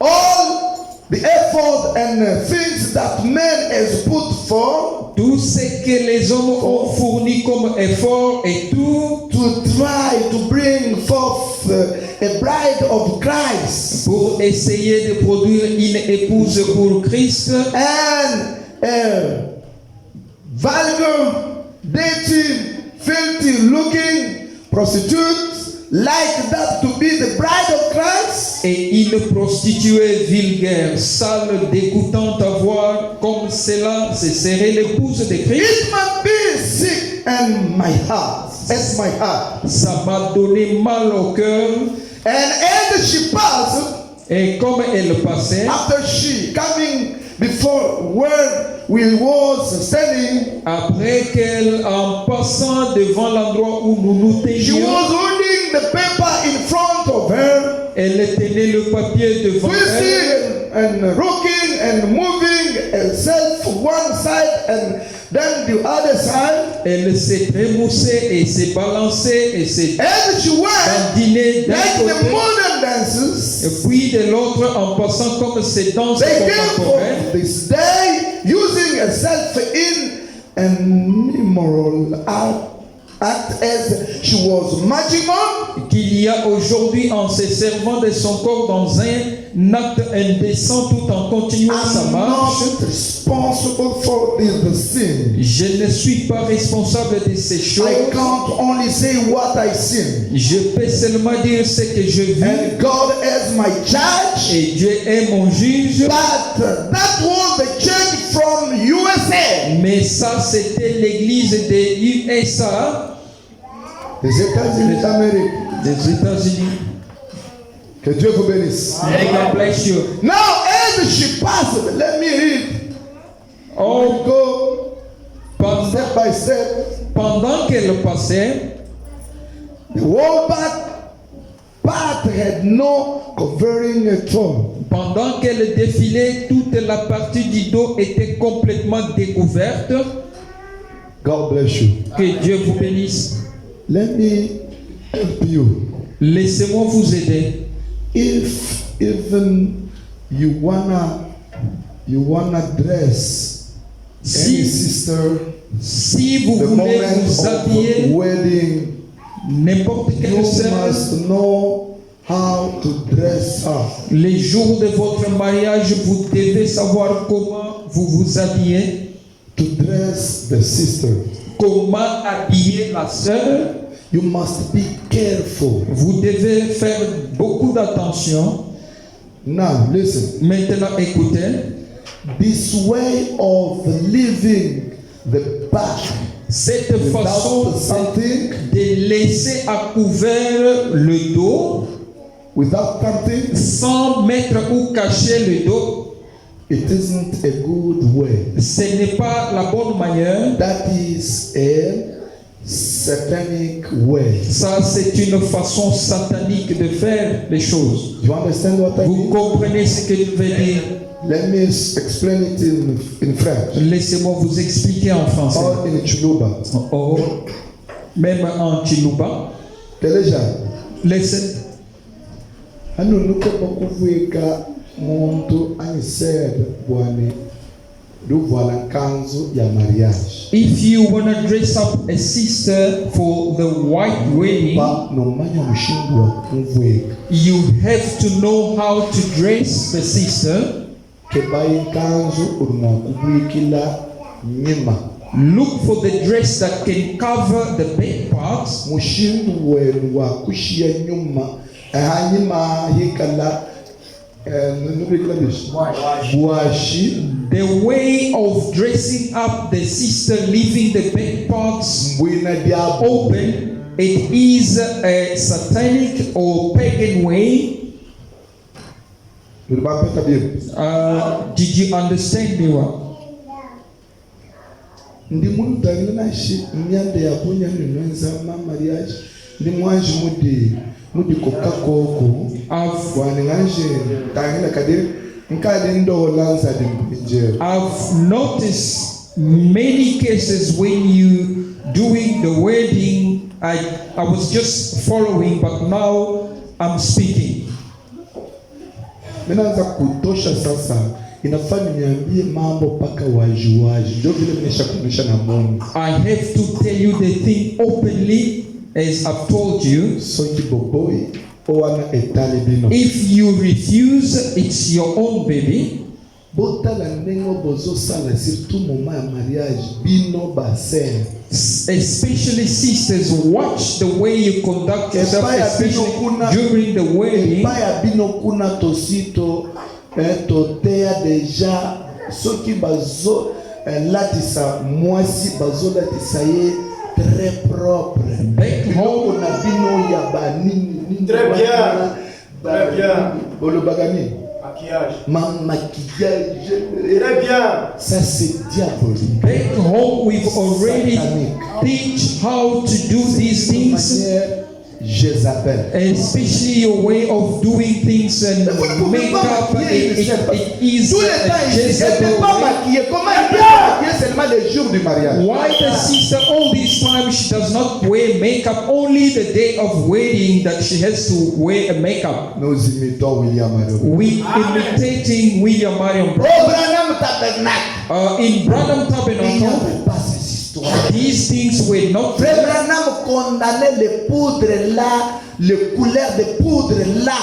all the effort and things that man has put forth tout ce que les hommes ont fourni comme effort et tout to try to bring forth a bride of Christ pour essayer de produire une épouse pour Christ, and vulgar, dirty, filthy looking prostitutes like that to be the bride of Christ. et une prostituée vulgaire, sale, dégoûtante à voir, comme cela, ce serait l'épouse de Christ. It must be sick and my heart, as my heart. Ça m'a donné mal au cœur. And as she passed, Et comme elle passait, after she coming before where we was standing, après qu'elle, en passant devant l'endroit où nous nous she tenions, was holding the paper in front of her, elle tenait le papier devant elle. twisting and rocking and moving herself one side and then the other side. Elle s'est trémoussée et s'est balancée et s'est And she went dandinée d'un like the côté modern dances. et puis de l'autre en passant comme ces danses They came contemporaines. from this day using herself in an immoral act as she was marching on. Qu'il y a aujourd'hui en se servant de son corps dans un acte indécent tout en continuant sa I'm marche. not responsible for the sin. Je ne suis pas responsable de ces choses. I can't only say what I sin. Je peux seulement dire ce que je vis. And God as my judge. Et Dieu est mon juge. But that was the church from USA. Mais ça, c'était l'église des USA, Les États-Unis d'Amérique. des États-Unis. Que Dieu vous bénisse. May God bless you. Now, as she passed, let me read. Oh, Go. step by step, Pendant qu'elle passait, the whole path had no covering at all. pendant qu'elle défilait, toute la partie du dos était complètement découverte. God bless you. Que Dieu vous bénisse. Let me help you. Laissez-moi vous aider. If even you wanna dress any sister, Si vous the voulez moment vous of habiller, wedding, n'importe you quelle sœur, must know how to dress her. les jours de votre mariage, vous devez savoir comment vous vous habillez, To dress the sister, comment habiller la sœur. you must be careful. Vous devez faire beaucoup d'attention. Now listen. Maintenant, écoutez. This way of living the back Cette without façon something, de laisser à couvert le dos, without something, sans mettre ou cacher le dos, it isn't a good way. ce n'est pas la bonne manière. That is a satanic way. Ça, c'est une façon satanique de faire les choses. You understand what I Vous mean? comprenez ce que je veux dire? Let me explain it in French Laissez-moi vous expliquer en français. or in Chuluba. Oh, même en Chiluba. Teleja, Listen. hano nuko bakuvuika muntu anyisebe bwane ruvala kanzu ya mariage. If you want to dress up a sister for the white wedding, Ba nomanya mushingu wa kuvuika. you have to know how to dress the sister. Kebaye kanzu urumwa kuvuikila nyima. Look for the dress that can cover the back parts. Mushingu wenu wa kushia nyuma hanyuma hikala nubikila bishi bwashi The way of dressing up the sister, leaving the back parts mbwina diabo. open, it is a satanic or pagan way. Nilibapata bibi. Did you understand me well? Ndi muntu tangile na shi myande ya kunya ninwenza ma mariage ndi mwanji mudi kokakoko wani nganje tangile kadiri nkadi ndo lanza dimbinjero. I've noticed many cases when you doing the wedding. I was just following, but now I'm speaking. Minaanza kutosha sasa, inafanya niambie mambo paka wajuaji. Ndio vile nimeshakunisha na Mungu. I have to tell you the thing openly, as I've told you. So kiboboi owana etali bino. If you refuse, it's your own baby. Bota la nengo bozo sala surtout moment ya mariage bino basen. Especially sisters, watch the way you conduct yourself, especially during the wedding. Baya bino kuna tosito totea deja soki bazo latisa mwasi bazo latisa ye très propre. Back home, na bino ya banini. Très bien. Très bien. Bolo bagani. Maquillage. Maquillage. Très bien. Ça c'est diabolique. back home, we've already teach how to do these things. Jezabel. Especially your way of doing things and makeup, it is Tous les temps, a elle Jezebel n'était pas way. maquillée. Comment elle peut maquiller seulement les jours du mariage? Why the sister all this time she does not wear makeup? Only the day of wedding that she has to wear a makeup. Nous imitons William Arogo. We imitating William Marion. Au Branham Tabernacle, In Branham il n'y Tabernacle, avait pas ces histoires. these things were not. Frère Branham condamnait les poudres là, les couleurs de poudre là.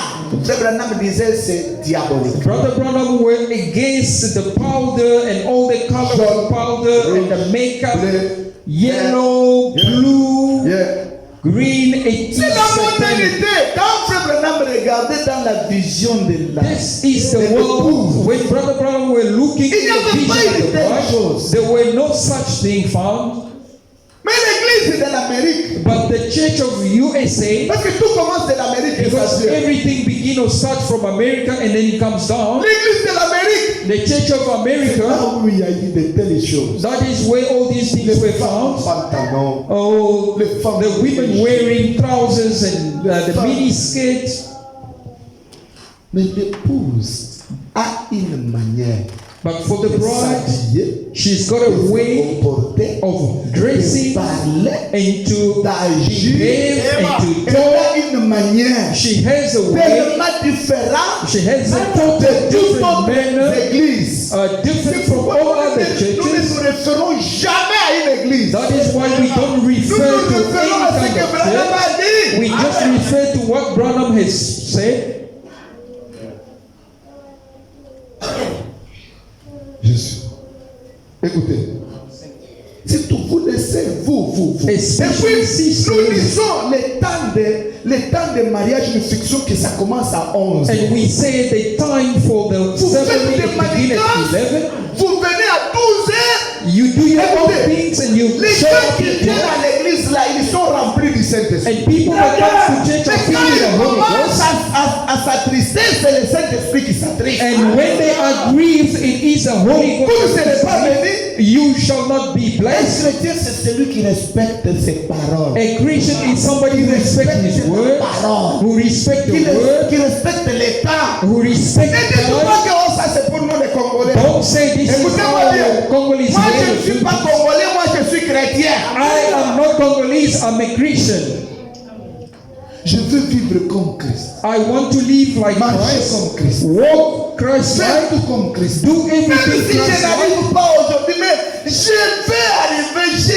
Frère Branham disait c'est diabolique. Brother Branham were against the powder and all the color of powder and the makeup. Bleu. Yellow, blue, Yeah. green, it is C'est la satanic. modernité. Quand Frère Branham regardait dans la vision de la This is de the world. When Brother Branham were looking Il n'y at the avait vision pas of une the telle bride, chose. there were no such thing found. Mais l'église de l'Amérique, But the Church of USA, parce que tout commence de l'Amérique et ça because vient. everything begin or start from America and then it comes down. L'église de l'Amérique, The Church of c'est là America, où il y a eu de telles choses. that is where all these things Les were femmes found. pantalons, Oh, les femmes the women wearing trousers and the mini skirts. mais l'épouse a une manière But for the de bride, s'habiller, she's got de a se way comporter, of de dressing parler, and to d'agir. behave and to Elle talk. a une manière She has a way, tellement différente she has a de total toutes different autres manner, églises. different C'est from pourquoi all other nous ne churches. nous référons jamais à une église. That is why we don't Nous refer nous to référons à ce any kind que of Branham church. a dit. We just Amen. refer to what Branham has said. Jésus. Écoutez. Si vous laissez, vous. Et Especially puis, sisters. nous lisons les temps de mariage, une fiction que ça commence à 11. And we say the time for the Vous faites ceremony des begin manigances, at 11. vous venez à 12 heures. You do your own Écoutez, things and you les show gens up qui at viennent 12. à l'église là, ils sont remplis du Saint-Esprit. And people that come to church Mais are quand feeling the ils Holy commencent Ghost. à s'attrister, c'est le Saint-Esprit qui s'attriste. And when they are grieved, it is the Holy Vous ne serez pas Ghost. bénis. You shall not be Un blessed. chrétien, c'est celui qui respecte ses paroles. A Christian is somebody who respects his word, who respects the word, Qui respecte les temps. who respects Ne dites God. pas que oh, ça c'est pour nous les Congolais. Don't say this is Écoutez-moi bien. how Congolese Moi je ne way suis to do pas this. Congolais, moi je suis chrétien. I am not Congolese, I'm a Christian. Je veux vivre comme Christ. I want to live like Marcher Christ, comme Christ. walk Christ Faire like, tout comme Christ. do Même everything si je Christ like. n'arrive pas aujourd'hui, mais je vais arriver, je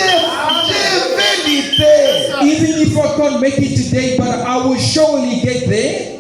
vais lutter. Even if I can't make it today, but I will surely get there.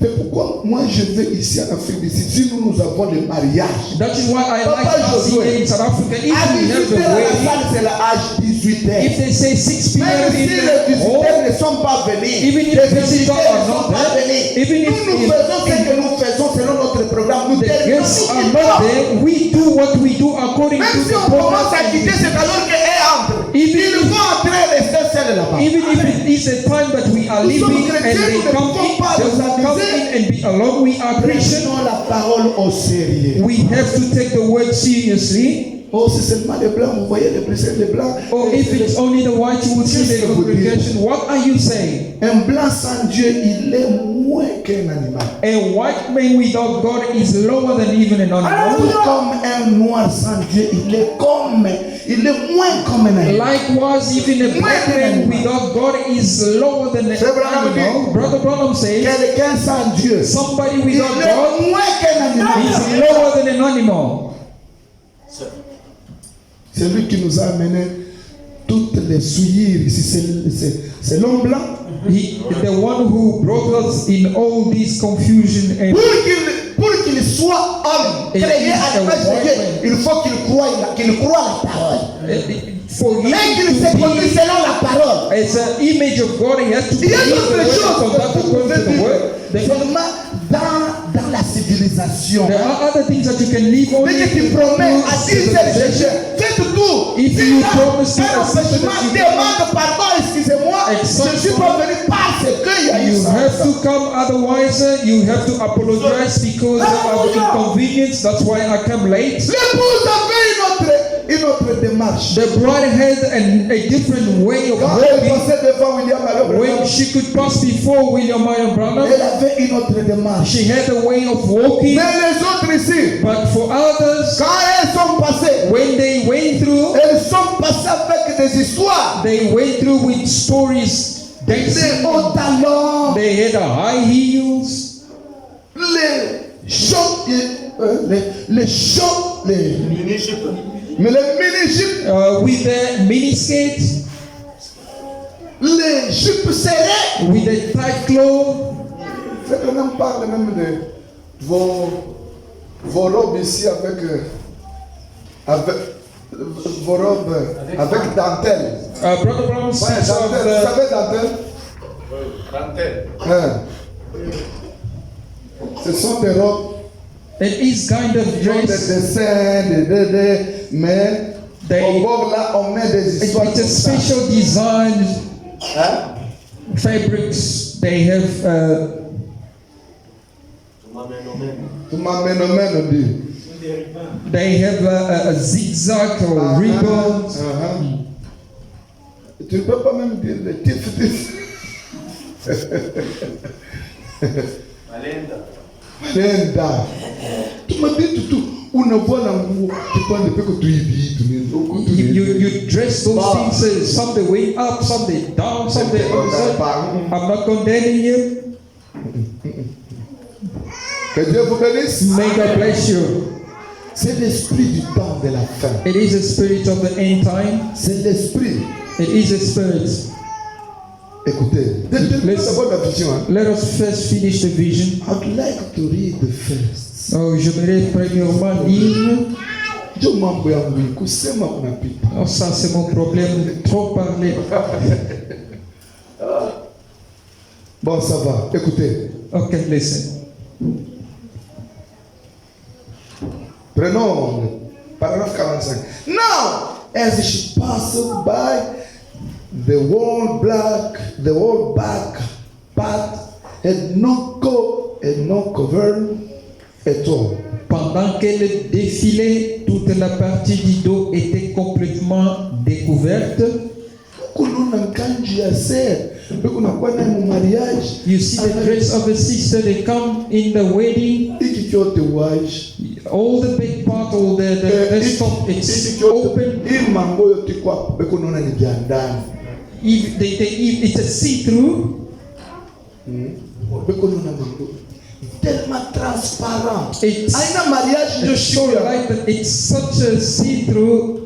C'est pourquoi moi je vais ici en Afrique du Sud. Si nous avons le mariage, That is why I Papa like us Josué. here in South Africa. If à we have 18 the heures à la wedding, salle, c'est l'âge 18 heures. if they say 6 Même p.m. si in les the visiteurs hall, ne sont pas venus, even if les visitors visiteurs are ne sont not pas there, venus, even if nous faisons ce que nous faisons selon notre programme. Nous the terminons guests tout are qui not part. there, we do what we do according Même to si the on commence à program. quitter, c'est alors qu'elle entre. Even Ils if- vont entrer et rester seuls là-bas. Even if it is a time that we are Nous sommes living and chrétiens, they nous ne come pouvons in, pas they nous will come amuser. in and be alone, we are Christian. Prenons la parole au sérieux. We have to take the word seriously. Oh, c'est seulement les blancs, vous voyez les blancs. Or if it's only the white, you will see the congregation. What are you saying? Un blanc sans Dieu, il est moins qu'un animal. A white man without God is lower than even an Tout animal. comme un noir sans Dieu, il est moins comme un animal. Likewise, even a black man without God is lower than an C'est vrai, animal. Brother Branham says, Quelqu'un sans Dieu, somebody il without God est moins qu'un animal. is lower than an animal. C'est lui qui nous a amené toutes les souillures ici. C'est l'homme blanc. He, the one who brought us in all this confusion and Pour qu'il soit homme, Et créé il à l'image est de Dieu, white il faut qu'il croie la parole. for him Et qu'il se to conduise be selon la parole. as an image of God, he has to Il y a believe the d'autres word choses and conduct que vous according to pouvez the word. vivre seulement dans la civilisation. There are other things that you can live only Mais que tu through promets à 10 heures, civilization. faites tout. If Si you là, promise to un a sister empêchement, that you demande pardon, excusez-moi, Exactement. je suis pas venu parce qu'il y a eu You ça. have to come, otherwise you have to apologize because of inconvenience. That's why I come late. L'épouse avait une autre démarche. The bride had a different way of Quand elle walking. passait devant William Allen When Branham, she could pass before William Marion Branham, elle avait une autre démarche. she had a way of walking. Mais les autres ici, But for others, quand elles sont passées, when they went through, elles sont passées avec des histoires. they went through with stories, Des dancing. hauts talons, They had a high heels, les chants, les chants, mais les mini-jupes, with their miniskirts, les jupes serrées. with a tight clothes. On parle même de vos robes ici avec vos robes avec dentelle. Brother Brown Ouais, speaks of dentelle. Vous the, savez dentelle? Hein. Ce sont des robes it is kind of qui ont des dress. dessins, mais au bord là, on met des histoires. It's a comme ça. special design Hein? fabrics. They have Tu m'amènes au même dit. They have a zigzag or ribbon. Tu ne peux pas même dire le titre. Malenda. Tu m'as dit tout. Unavoa nguo kipande peko tu hivi You dress those things, some they way up, some they down, some they outside. I'm not condemning you. Que Dieu vous bénisse. May God bless you. C'est l'esprit du temps de la fin. It is the spirit of the end time. C'est l'esprit. It is a spirit. Écoutez, d'abord la vision. Let us first finish the vision. I'd like to read the first. Oh, je voudrais premièrement lire. Oh, ça c'est mon problème, trop parler. Bon, ça va. Écoutez. Okay, listen. Prenons le paragraphe 45. Now, as she passed by the wall back path had no coat and no cover at all. Pendant qu'elle défilait, toute la partie du dos était complètement découverte. You see the dress of the sister, they come in the wedding. All the big part, all the rest of it's open. It's a see-through. Tellement transparent. It's so light, but it's such a see-through.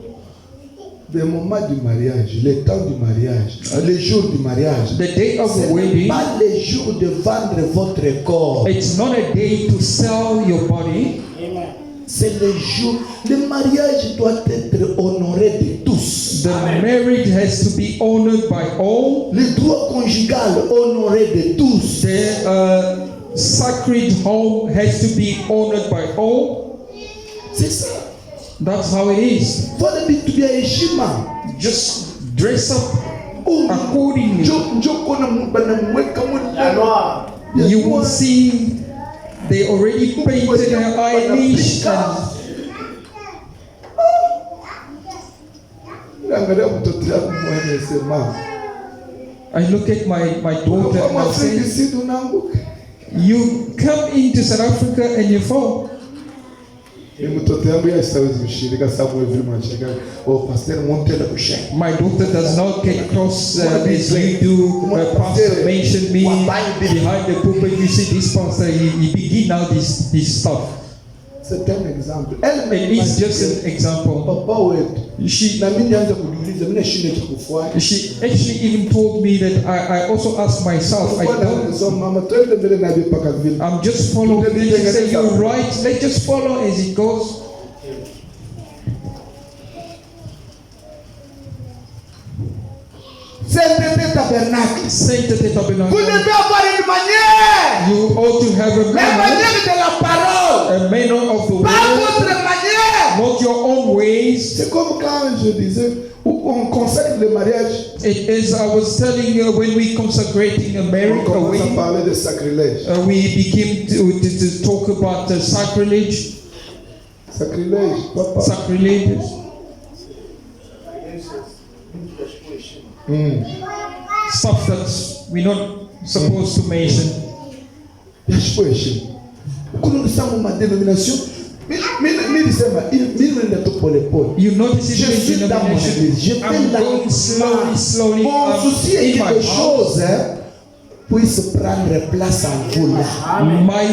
Le moment du mariage, le temps du mariage, le jour du mariage, the day of the wedding, pas le jour de vendre votre corps. It's not a day to sell your body. C'est le jour. Le mariage doit être honoré de tous. The marriage has to be honored by all. Le droit conjugal honoré de tous. The sacred home has to be honored by all. C'est ça. That's how it is. Just dress up accordingly. You will see they already painted her eyelash. I look at my daughter and I say, you come into South Africa and you fall. My daughter does not get cross as you do. Pastor mentioned me behind the pulpit. You see this pastor, he begin now this stuff. C'est un exemple. It is just an example. She actually even told me that I also asked myself, I'm just following. She said, you're right, let's just follow as it goes. Sainteté tabernacle. Sainteté tabernacle. Vous devez avoir une manière. You ought to have a La manière de la parole. A manner of the word. Pas votre manière. Not your own ways. C'est comme quand je disais, on consacre le mariage. It is, I was telling you, when we consecrating a marriage, on commence à parler de sacrilège. We begin to talk about sacrilege. Sacrilège, papa. Sacrilege. Stuff that we're not supposed to mention. You notice it in denomination. I'm going slowly. Mon souci est que quelque chose puisse prendre place en vous là. My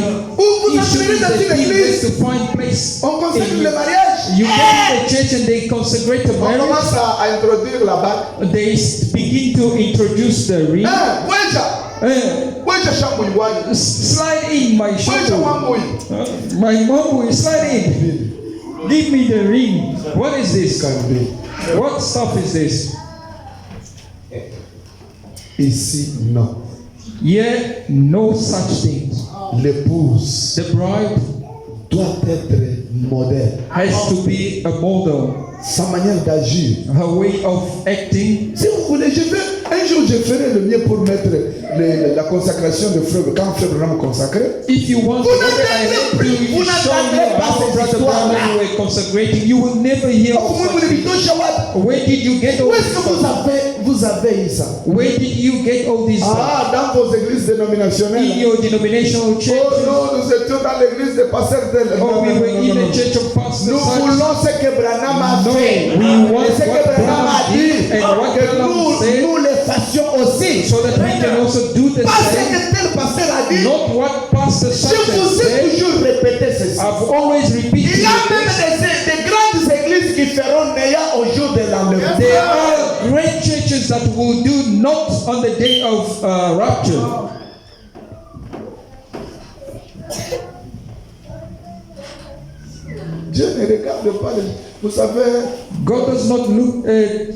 issue is that people have to find place. On consacre le mariage. You go to the church and they consecrate the marriage. On commence à introduire la bague. They begin to introduce the ring. Slide in my shampoo. My mom will slide in. Give me the ring. What is this? What stuff is this? Ici, non. Yeah, no such things. L'épouse The bride doit être modèle. has to be a model, Sa manière d'agir. her way of acting. Si vous voulez, un jour je ferai le mien pour mettre la consacration de Frère, quand Frère Branham consacré. If you want, Vous I n'entendrez have plus, to vous show you n'entendrez pas how cette Brother histoire-là. Branham were consecrating. You will never hear Comment of vous such le things. dites, Shawad? Where did you get all Où est-ce this que stuff? vous avez eu ça? Where did you get all this stuff? Ah, dans vos églises dénominationnelles. In your denominational Oh church? non, nous étions dans l'église de Pasteur Tel. Or we were in Non. the church of Pastor Nous such? voulons ce que Branham a No, fait. we want Et ce que what Branham a Branham dit. did and what Que Branham said, nous le fassions aussi. so that we can also do the Pas ce same. que tel pasteur a dit. Not what Pastor Je such vous has ai said. toujours répété ceci. I've always repeated Il y a même this. des grandes églises qui feront néant au jour de l'enlèvement. There are great churches that will do not on the day of rapture. Dieu ne regarde pas les... Vous savez, God does not look at,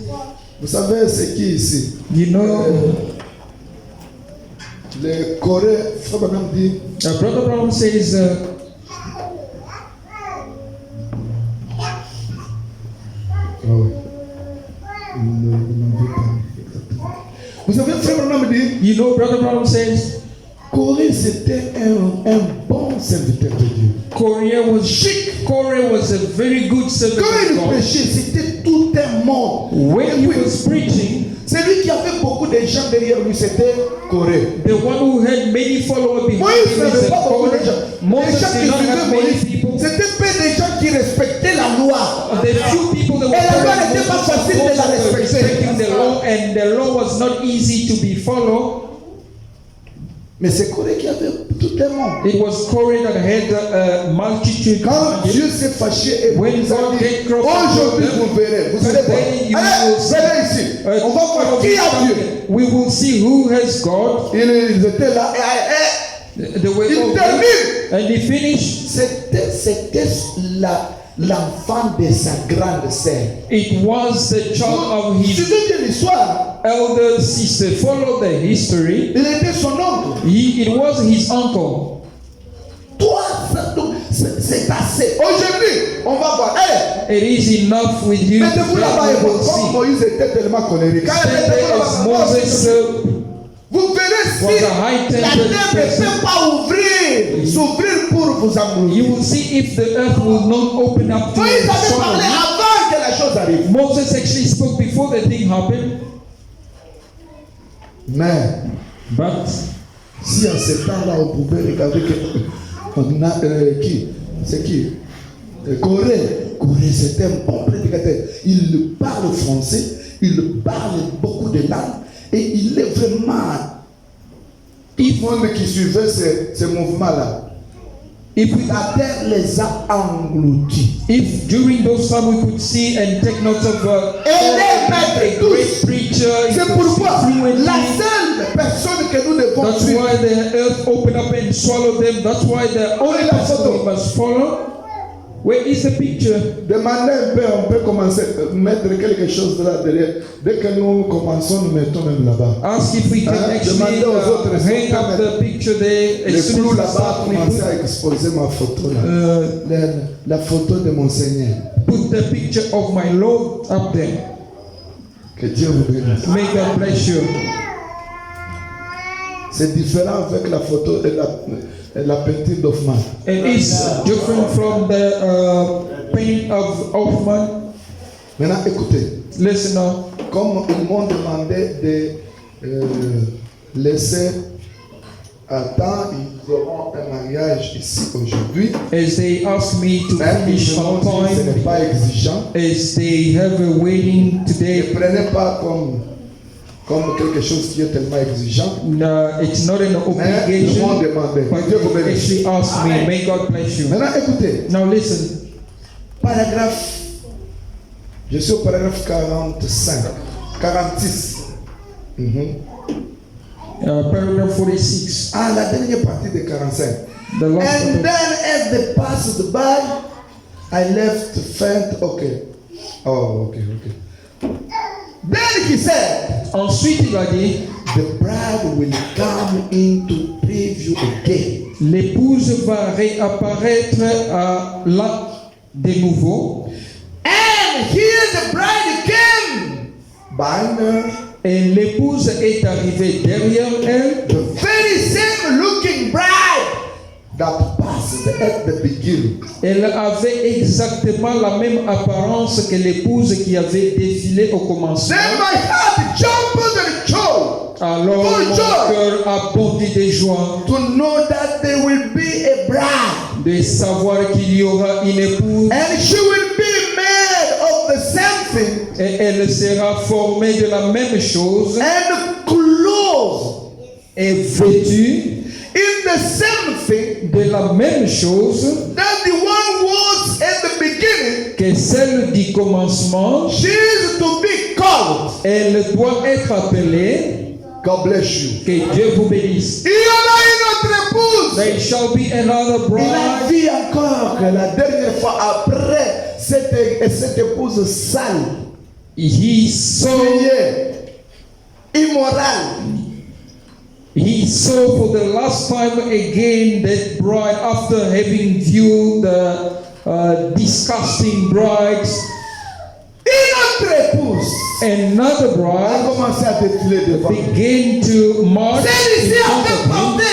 vous savez c'est qui ici? you know, Les Coréens, Frère Branham dit, Brother Brown says, vous savez, Frère Branham dit, you know, Brother Brown says, Corée c'était un bon serviteur de Dieu. Korea was chic. Korea was a very good servant Quand of il God. prêchait, c'était tout un monde. When he Oui, was preaching, celui qui avait beaucoup de gens derrière lui, c'était Corée. the one who had many followers behind Moïse him n'avait is pas beaucoup de Korah. gens. Les Moses gens qui did not have suivaient many Moïse, people. c'était peu des gens qui respectaient la loi. The few people that were Et la loi following n'était pas Moses facile de la were respecter. respecting the law, and the law was not easy to be followed. Mais c'est Corée qui avait tout un monde. It was Korah that had a multitude. Quand Dieu s'est fâché et When vous a God dit, get cross aujourd'hui with them, vous verrez, vous allez voir. today you Allez, will see. venez ici. On va voir qui a Dieu. We will see who has God. Ils étaient là. The way Il of termine. and he finished. C'était l'enfant de sa grande sœur. It was the child of his Suivez bien l'histoire. elder sister. Follow the history. Il était son oncle. It was his uncle. Toi, c'est assez. Aujourd'hui, on va voir. Hey, It is enough with you. mettez-vous là-bas et Then we will voir. Comme see. Moïse était tellement colérique. Quand Stand il était there as Moses vous verrez was si a high-tempered la terre ne person. peut pas s'ouvrir pour vous You engloutir. will see if the earth will not open up to Moïse avait swallow parlé you. avant que la chose arrive. Moses actually spoke before the thing happened. Mais But si en ce temps-là, on pouvait regarder que on a, qui? C'est qui? Corée. Corée, c'est un bon prédicateur. Il parle français, il parle beaucoup de langues et il est vraiment. Tout le monde qui suivait ce mouvement-là, if la terre les a engloutis. if during those time we could see and take note of Et a great preacher, he c'est could pourquoi see fluently. la seule personne que nous devons That's suivre, why the earth opened up and swallowed them. That's why the only la person photo. we must follow. Where is the picture? demandez un peu, on peut commencer à mettre quelque chose là derrière. Dès que nous commençons, nous mettons même là-bas. Ask if we can actually demandez aux autres, hang up the picture there Le as soon flou as we là-bas start. a We commencé à exposer ma photo là. La photo de mon Seigneur. put the picture of my Lord up there. Que Dieu vous bénisse. May God bless you. C'est différent avec la photo et la peinture d'Hoffmann. It is different from the painting of Hoffman. Maintenant, écoutez. Listen now. Comme ils m'ont demandé de laisser à temps, ils auront un mariage ici aujourd'hui. As they ask me to Mais ils finish m'ont on dit ce n'est time, pas exigeant. as they have a wedding Ne today, prenez pas comme quelque chose qui est tellement exigeant. it's not an Mais ils m'ont obligation, demandé. but Dieu vous they bénisse. actually asked me. May God bless you. Maintenant, écoutez. Now listen. Paragraphe. Je suis au paragraphe 45. 46. Paragraph 46. Ah, la dernière partie de 45. The last And paragraph. then as they passed by, I left faint. Okay. Oh, okay. Then he said, Ensuite, il a dit, the bride will come into preview again. l'épouse va réapparaître de nouveau. And here the bride came behind her. Et l'épouse est arrivée derrière elle. The very same looking bride that passed at the beginning. Elle avait exactement la même apparence que l'épouse qui avait défilé au commencement. Then my heart jumped and joy Alors For mon joy. cœur a bondi de joie to know that there will be a bride de savoir qu'il y aura une épouse and she will be made of the same thing et elle sera formée de la même chose and clothed et vêtue in the same thing de la même chose that the one was at the beginning. que celle du commencement. She is to be called. Elle doit être appelée. God bless you. Que Dieu vous bénisse. Il y en a une autre épouse. There shall be another Il a bride. dit encore que la dernière fois après cette épouse sale, He saw immorale, for the last time again that bride after having viewed the disgusting brides. une autre épouse Another a bride commencé à défiler devant. began to march Celle-ci in front avait of him. porté,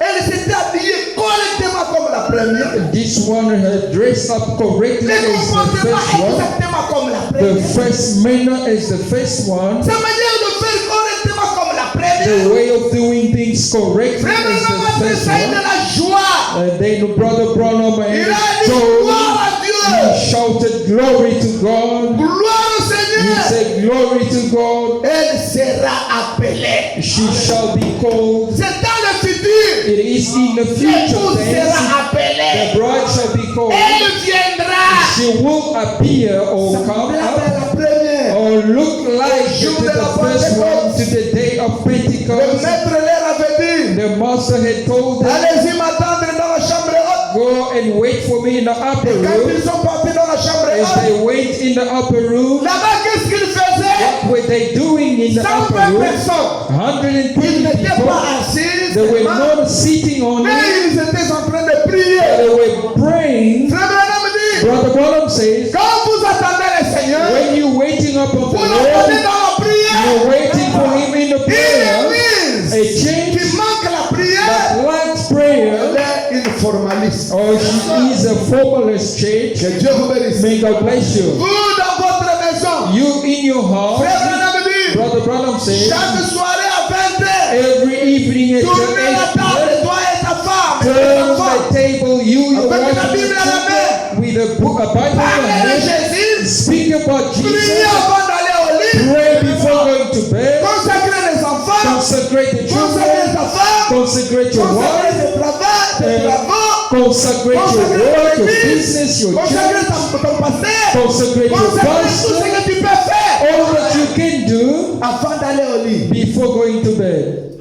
elle s'était habillée correctement comme la première. This one had dressed up correctly Les as the comportements first one. exactement comme la The première. first manner as the first one. Sa manière de faire correctement comme la The première. way of doing things correctly Vraiment, as the maman, first c'est de one. la joie. And then Brother Branham Il had a dit joy. gloire à He Dieu. shouted glory to God. Gloire au He Seigneur. said glory to God. Elle sera appelée. She shall be called. C'est dans le futur. It is in the future L'épouse tense. sera appelée. The bride shall be called. Elle viendra. She will appear or come Semblable up à la première. or look like to the first one to the day of Le Pentecost. maître leur avait dit, The master had told them, allez-y m'attendre dans la chambre haute. go and wait for me in the upper Et quand room. ils sont partis dans la chambre As haute, they wait in the upper room, là-bas, qu'est-ce qu'ils faisaient? what were they doing in the 120 upper room? personnes. 120 Ils n'étaient people. pas assis, They were seulement, not sitting on it. mais ils étaient en train de prier. They were praying. Frère Branham dit, Brother Branham says, quand vous attendez le Seigneur, when you're waiting upon the vous l'attendez Lord, dans la prière. you're waiting for Him in the Une prayer. église A change qui manque la prière, that lacks prayer, elle est une formaliste. or she is a formalist church. Que Dieu vous bénisse. May God bless you. Vous dans votre maison, You in your Frère house, Branham dit, Brother Branham says, chaque soirée à 20h, every evening at tournez la 8 table, toi et ta femme, et tes turn enfants. the table, you, your Avec wife, la and your Bible à la children, with a book, a Bible in Parlez your de hand. Jésus, Speak about priez Jesus. avant d'aller au lit, Pray before going to bed. consacrez les enfants, Consecrate the consacrez children. ta femme, Consecrate your consacrez wife. tes travaux, Consecrate your work, your business, your consacrez church. ton pasteur, Consecrate your consacrez tout ce pastor. que tu peux faire All that you can do avant d'aller au lit. before going to bed.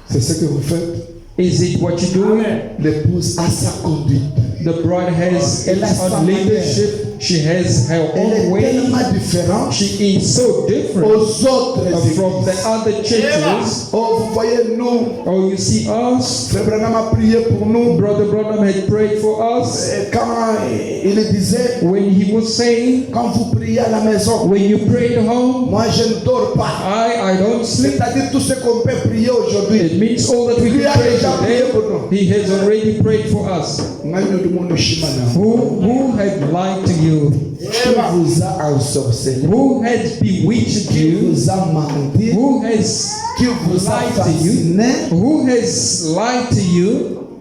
C'est ce que vous faites. Is it what you do? L'épouse a sa conduite. The bride has Elle a its sa own leadership. She has her Elle own est way. tellement différente She is so different aux autres from the églises. other churches. Oh, vous voyez, nous, Oh, you see us. Frère Branham a prié pour nous. Brother Branham had prayed for us Et quand il disait, when he was saying, quand vous priez à la maison, when you pray at home, moi je ne dors pas. I don't sleep. C'est-à-dire tout ce qu'on peut prier aujourd'hui. It means all that we Lui can a pray déjà prié today. pour nous. He has already prayed for us. Who had lied to you? Qui vous a ensorcelé? Who has bewitched Qui you? vous a menti? Who has Qui vous a lied to you? fasciné? Who has lied to you?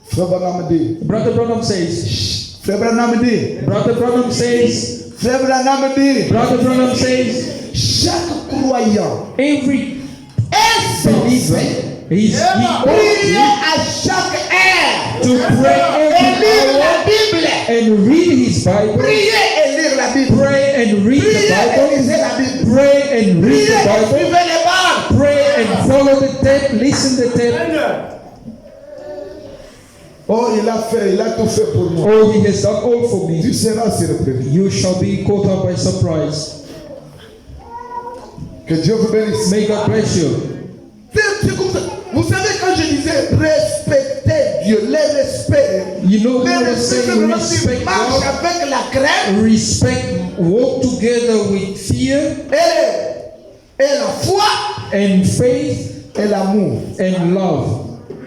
Frère Branham dit. Brother Branham says. Frère Branham dit. Brother Branham says. Frère Branham dit. Brother Branham says. Chaque croyant Every est believer censé is prier ought à chaque heure. to pray Et every lire la hour Bible. and read his Bible. Priez et lire la Bible. Pray and read Priez the et Bible. lisez la Bible. Pray and read Priez the et Bible. suivez les barres. Pray and follow the tape. Listen the tape. Oh, il a tout fait pour moi. Oh, he has done all for me. Tu seras surpris. You shall be caught up by surprise. Que Dieu vous bénisse. May God bless you. C'est comme ça. Vous savez, quand je disais respecter Dieu, Dieu, le respect. You know, Le we were respect, c'est saying vraiment respect tu marches God, avec la crainte respect, walk together with fear et la foi and faith et l'amour. and love.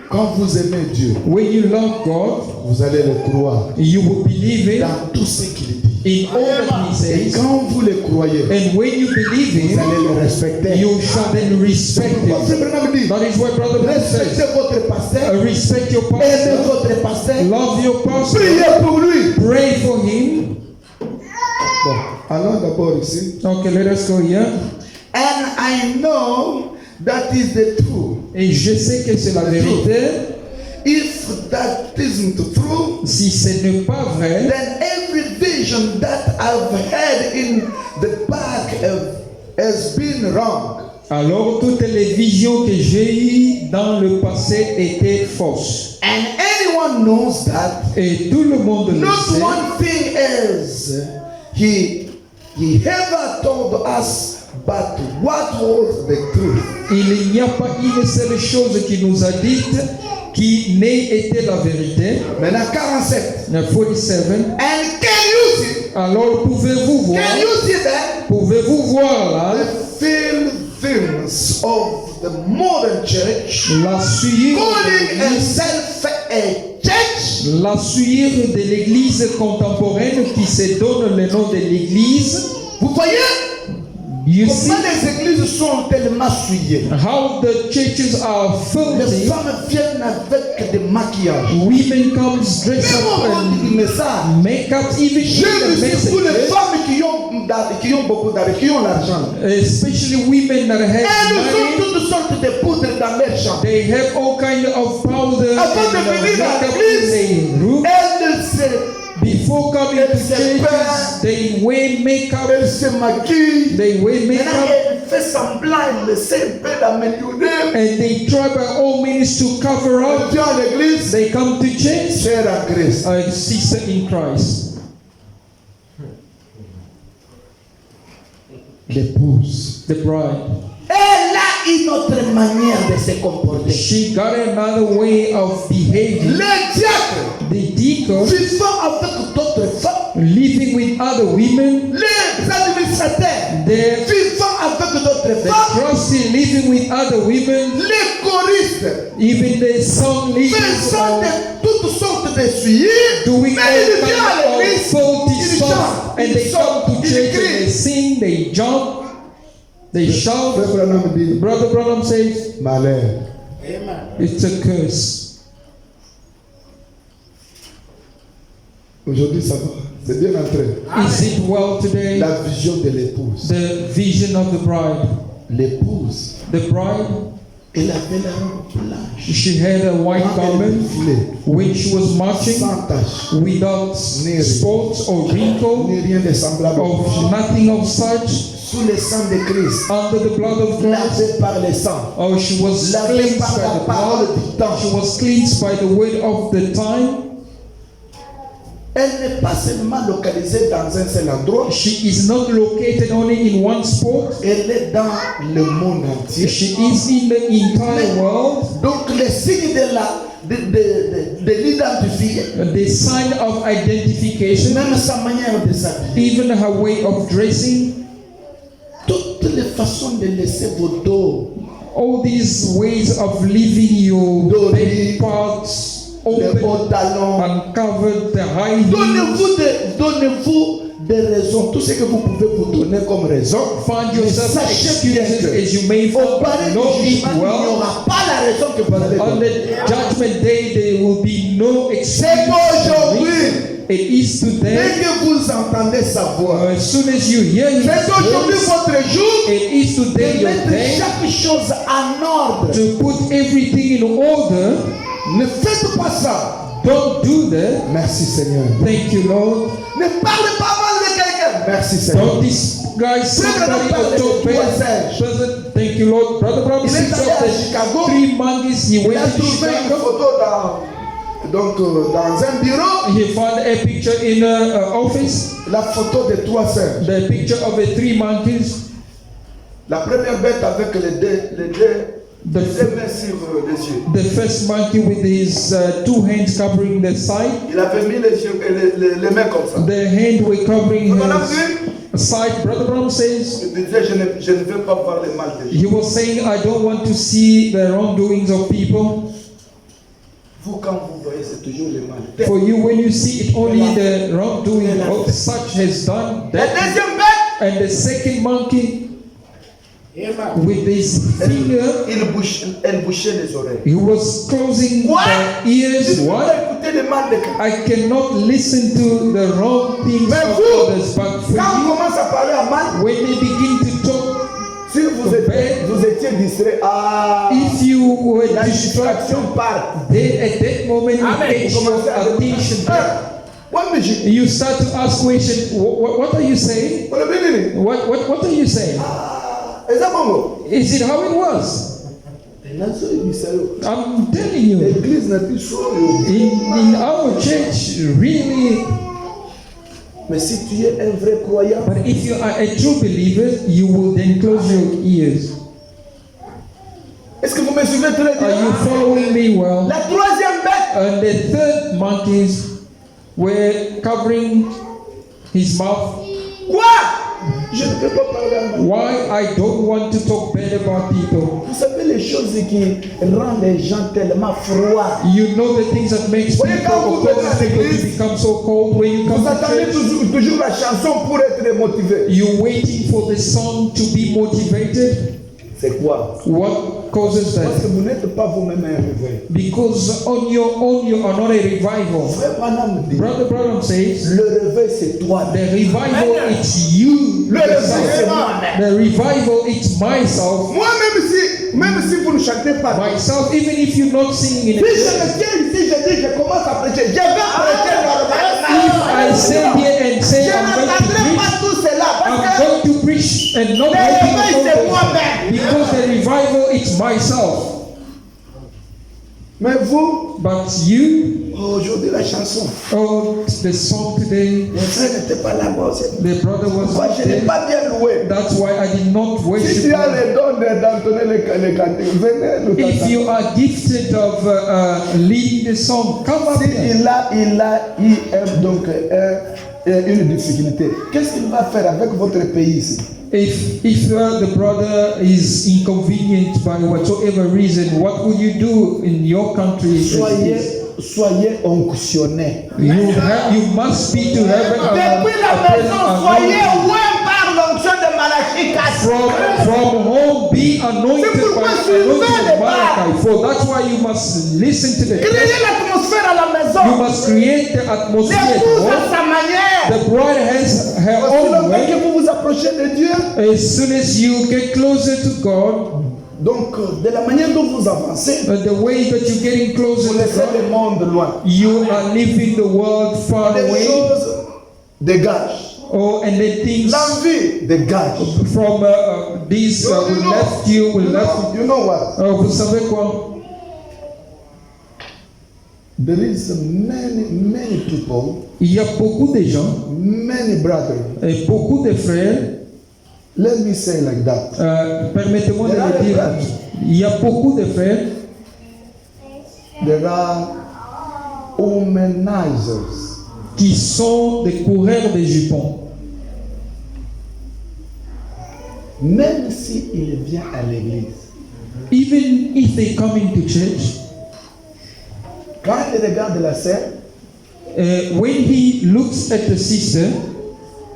Quand vous aimez Dieu, When you love God, vous allez le croire you will believe it dans tout ce qu'il dit. in all that He Et says. quand vous le croyez, And when you believe vous Him, allez le respecter. you shall then respect Votre Him. Branham dit, That is what Brother Branham says. respectez votre pasteur, Respect your aimez pastor, votre pasteur, love your pastor, priez pour lui. pray for him. Bon, allons d'abord ici. Okay, let us go here. And I know that is the truth. Et je sais que c'est la vérité. If that isn't true, Si ce n'est pas vrai, then every vision that I've had in the back has been wrong. alors toutes les visions que j'ai eues dans le passé étaient fausses. And anyone knows that. Et tout le monde le Not sait. one thing is he ever told us, but what was the truth? Il n'y a pas une seule chose qui nous a dit qui n'ait été la vérité. Maintenant 47. 47. And can you see? Alors pouvez-vous voir, Can you see that? pouvez-vous voir là The films of the modern church la suire calling itself a church? La suire de l'église contemporaine qui se donne le nom de l'église. Vous voyez You see comment les églises sont tellement souillées. how the churches are Les filthy. femmes viennent avec des maquillages. Women come dressed Même au up moment du and message, make up, even j'ai in the vu pour les messages, femmes qui ont beaucoup d'argent, qui ont l'argent. especially women that Elles have ont money. toutes sortes de poudres dans leur chambre. They have all kind of powder Avant de and venir à makeup l'église, in their room. Elles se, Before coming to churches, they wear makeup. elles se maquillent. They wear Maintenant, makeup. elles font semblant, elles essaient un peu d'améliorer. And they try by all means to cover Elles up. viennent à l'église. They come to church. Sœur en Christ. A sister in Christ. L'épouse. The bride. Elle a une autre manière de se comporter. She got another way of behaving. Les diacres The deacon vivant avec d'autres femmes. living with other women. Les administrateurs The vivant avec d'autres femmes. trustee living with other women. Les choristes Even the song leaders faisant are de toutes sortes de suyers. doing Mais all ils viennent à kinds of l'église. faulty Ils songs. chantent, And they ils come sortent, to ils church and they crient. sing, they jump, they shout. Frère Branham dit, Brother Branham says, malheur. it's a curse. Aujourd'hui, ça va. C'est bien entré. Is it well today? La vision de l'épouse. The vision of the bride. L'épouse, The bride, elle avait la robe blanche. she had a white Quand elle garment défilait, when she was marching sans tache, without spots or wrinkle, ni rien de semblable. of nothing of such, Sous le sang de Christ, under the blood of Christ. lavé par le sang, Oh, she was lavé cleansed par by la the parole blood. du temps. She was cleansed by the word of the time. Elle n'est pas seulement localisée dans un seul endroit, She is not located only in one spot. elle est dans le monde entier. She is in the entire world. Donc les signes de l'identifier, The sign of identification, même sa manière de s'habiller, even her way of dressing, toutes les façons de laisser vos dos, all these ways of leaving your belly parts les open, hauts talons. uncovered, the high heels. Donnez-vous des raisons, tout ce que vous pouvez vous donner comme raison. Find Mais yourself sachez bien excuses que as you may au palais find. du Know it jugement, il n'y well. aura pas la raison que vous allez On donner. the judgment day, there will be no excuse. C'est aujourd'hui. It is Dès today. que vous entendez sa voix, As soon as you hear His c'est aujourd'hui voice, votre jour it is today de your mettre day chaque chose en ordre. to put everything in order. Ne faites pas ça. Don't do that. Merci Seigneur. Thank you, Lord. Ne parlez pas mal de quelqu'un. Merci Seigneur. Don't disguise somebody Brother, or talk Brother, bad. Brother, thank you, Lord. Brother Brown Il est sits allé up à the Chicago. 3 monkeys. He Il went a to trouvé une Chicago. photo dans un bureau, He found a picture in an office. la photo de 3 sœurs. The picture of the 3 monkeys. La première bête avec les deux Les mains sur les yeux. the first monkey with his 2 hands covering the side. Il avait mis les mains comme ça. The hand were covering On a his vu? side. Brother Brown says, Il disait, je ne veux pas voir le mal des gens. he was saying, I don't want to see the wrongdoings of people. Vous, quand vous voyez, c'est toujours le mal. For you, when you see it, only the wrongdoing of such has done La that. deuxième bête, And the second monkey, with his finger, elle bouchait les oreilles. he was closing What? the ears. Tu peux What? pas écouter le mal de quelqu'un. I cannot listen to the wrong things Mais of vous, others, but for quand on you, commence à parler à mal, when they begin to talk, si vous étiez distrait, if you were la distracted, distraction part. then at that moment you Amen. catch Vous your commencez à attention. What music? You start to ask questions. What are you saying? Vous le venez? What are you saying? Est-ce que bon? Is it how it was? I'm telling you. L'église n'est plus sûre. In our church, really. Mais si tu es un vrai croyant, But if you are a true believer, you will then close your ears. est-ce que vous me suivez très Are you bien? following me well? La troisième bête, And the third monkeys were covering his mouth. quoi? Je ne peux pas parler à moi. Why I don't want to talk bad about people. Vous savez les choses qui rendent les gens tellement froids. You know the things that makes Voyez, people, quand vous venez à causes people to l'église, become so cold when you come Vous to attendez church. toujours la chanson pour être motivé. You're waiting for the song to be motivated. C'est quoi? What causes Parce que that? vous n'êtes pas vous-même un réveil. Because on your own you are not a revival. Frère Branham dit, Brother Branham says, le réveil c'est toi. the revival it's you. Le réveil c'est yourself. moi-même. The revival it's myself. Moi même si vous ne chantez pas, Myself, even if you're not singing in si a je church. me tiens ici, je dis, je commence à prêcher. Je vais prêcher If I normalement. stand here and say Je I'm going to n'entendrai preach, pas tout cela I'm parce que going to preach and not le making réveil a c'est focus. moi-même. Because the revival it's myself. Mais vous, But you, aujourd'hui la chanson, oh, the song today, mon frère n'était pas là. Moi, c'est the brother was pourquoi je n'ai there. pas bien loué. That's why I did not Si worship tu as him. le don d'entonner les cantiques, venez nous If canter. you are gifted of leading the song, come up Si here. il a eu donc une difficulté, qu'est-ce qu'il va faire avec votre pays ici? If the brother is inconvenienced by whatsoever reason, what will you do in your country? Soyez onctionnés. You must be to heaven. Depuis la maison, soyez oués par l'onction de Malachie 4. From home, be anointed C'est pourquoi by je anointing vais of Malachi. For that's why you must listen to the Créez text. l'atmosphère à la You maison. must create the atmosphere at L'épouse à home. sa manière. The bride has her Aussi own longtemps way. que vous vous approchez de Dieu, As soon as you get closer to God, donc de la manière dont vous avancez, the way that you're getting closer vous to laissez God, le monde loin. you are leaving the world far Les away. choses dégagent. Oh, and then things L'envie dégage. from these will left you, will left. You know what? Vous savez quoi? There is many people, Il y a beaucoup de gens, many brothers. et beaucoup de frères. Let me say like that. Permettez-moi de le dire. Il y a beaucoup de frères. There are womanizers. Qui sont des coureurs de jupons. Même s'il vient à l'église, Even if they come into church, quand il regarde la sœur, when he looks at the sister,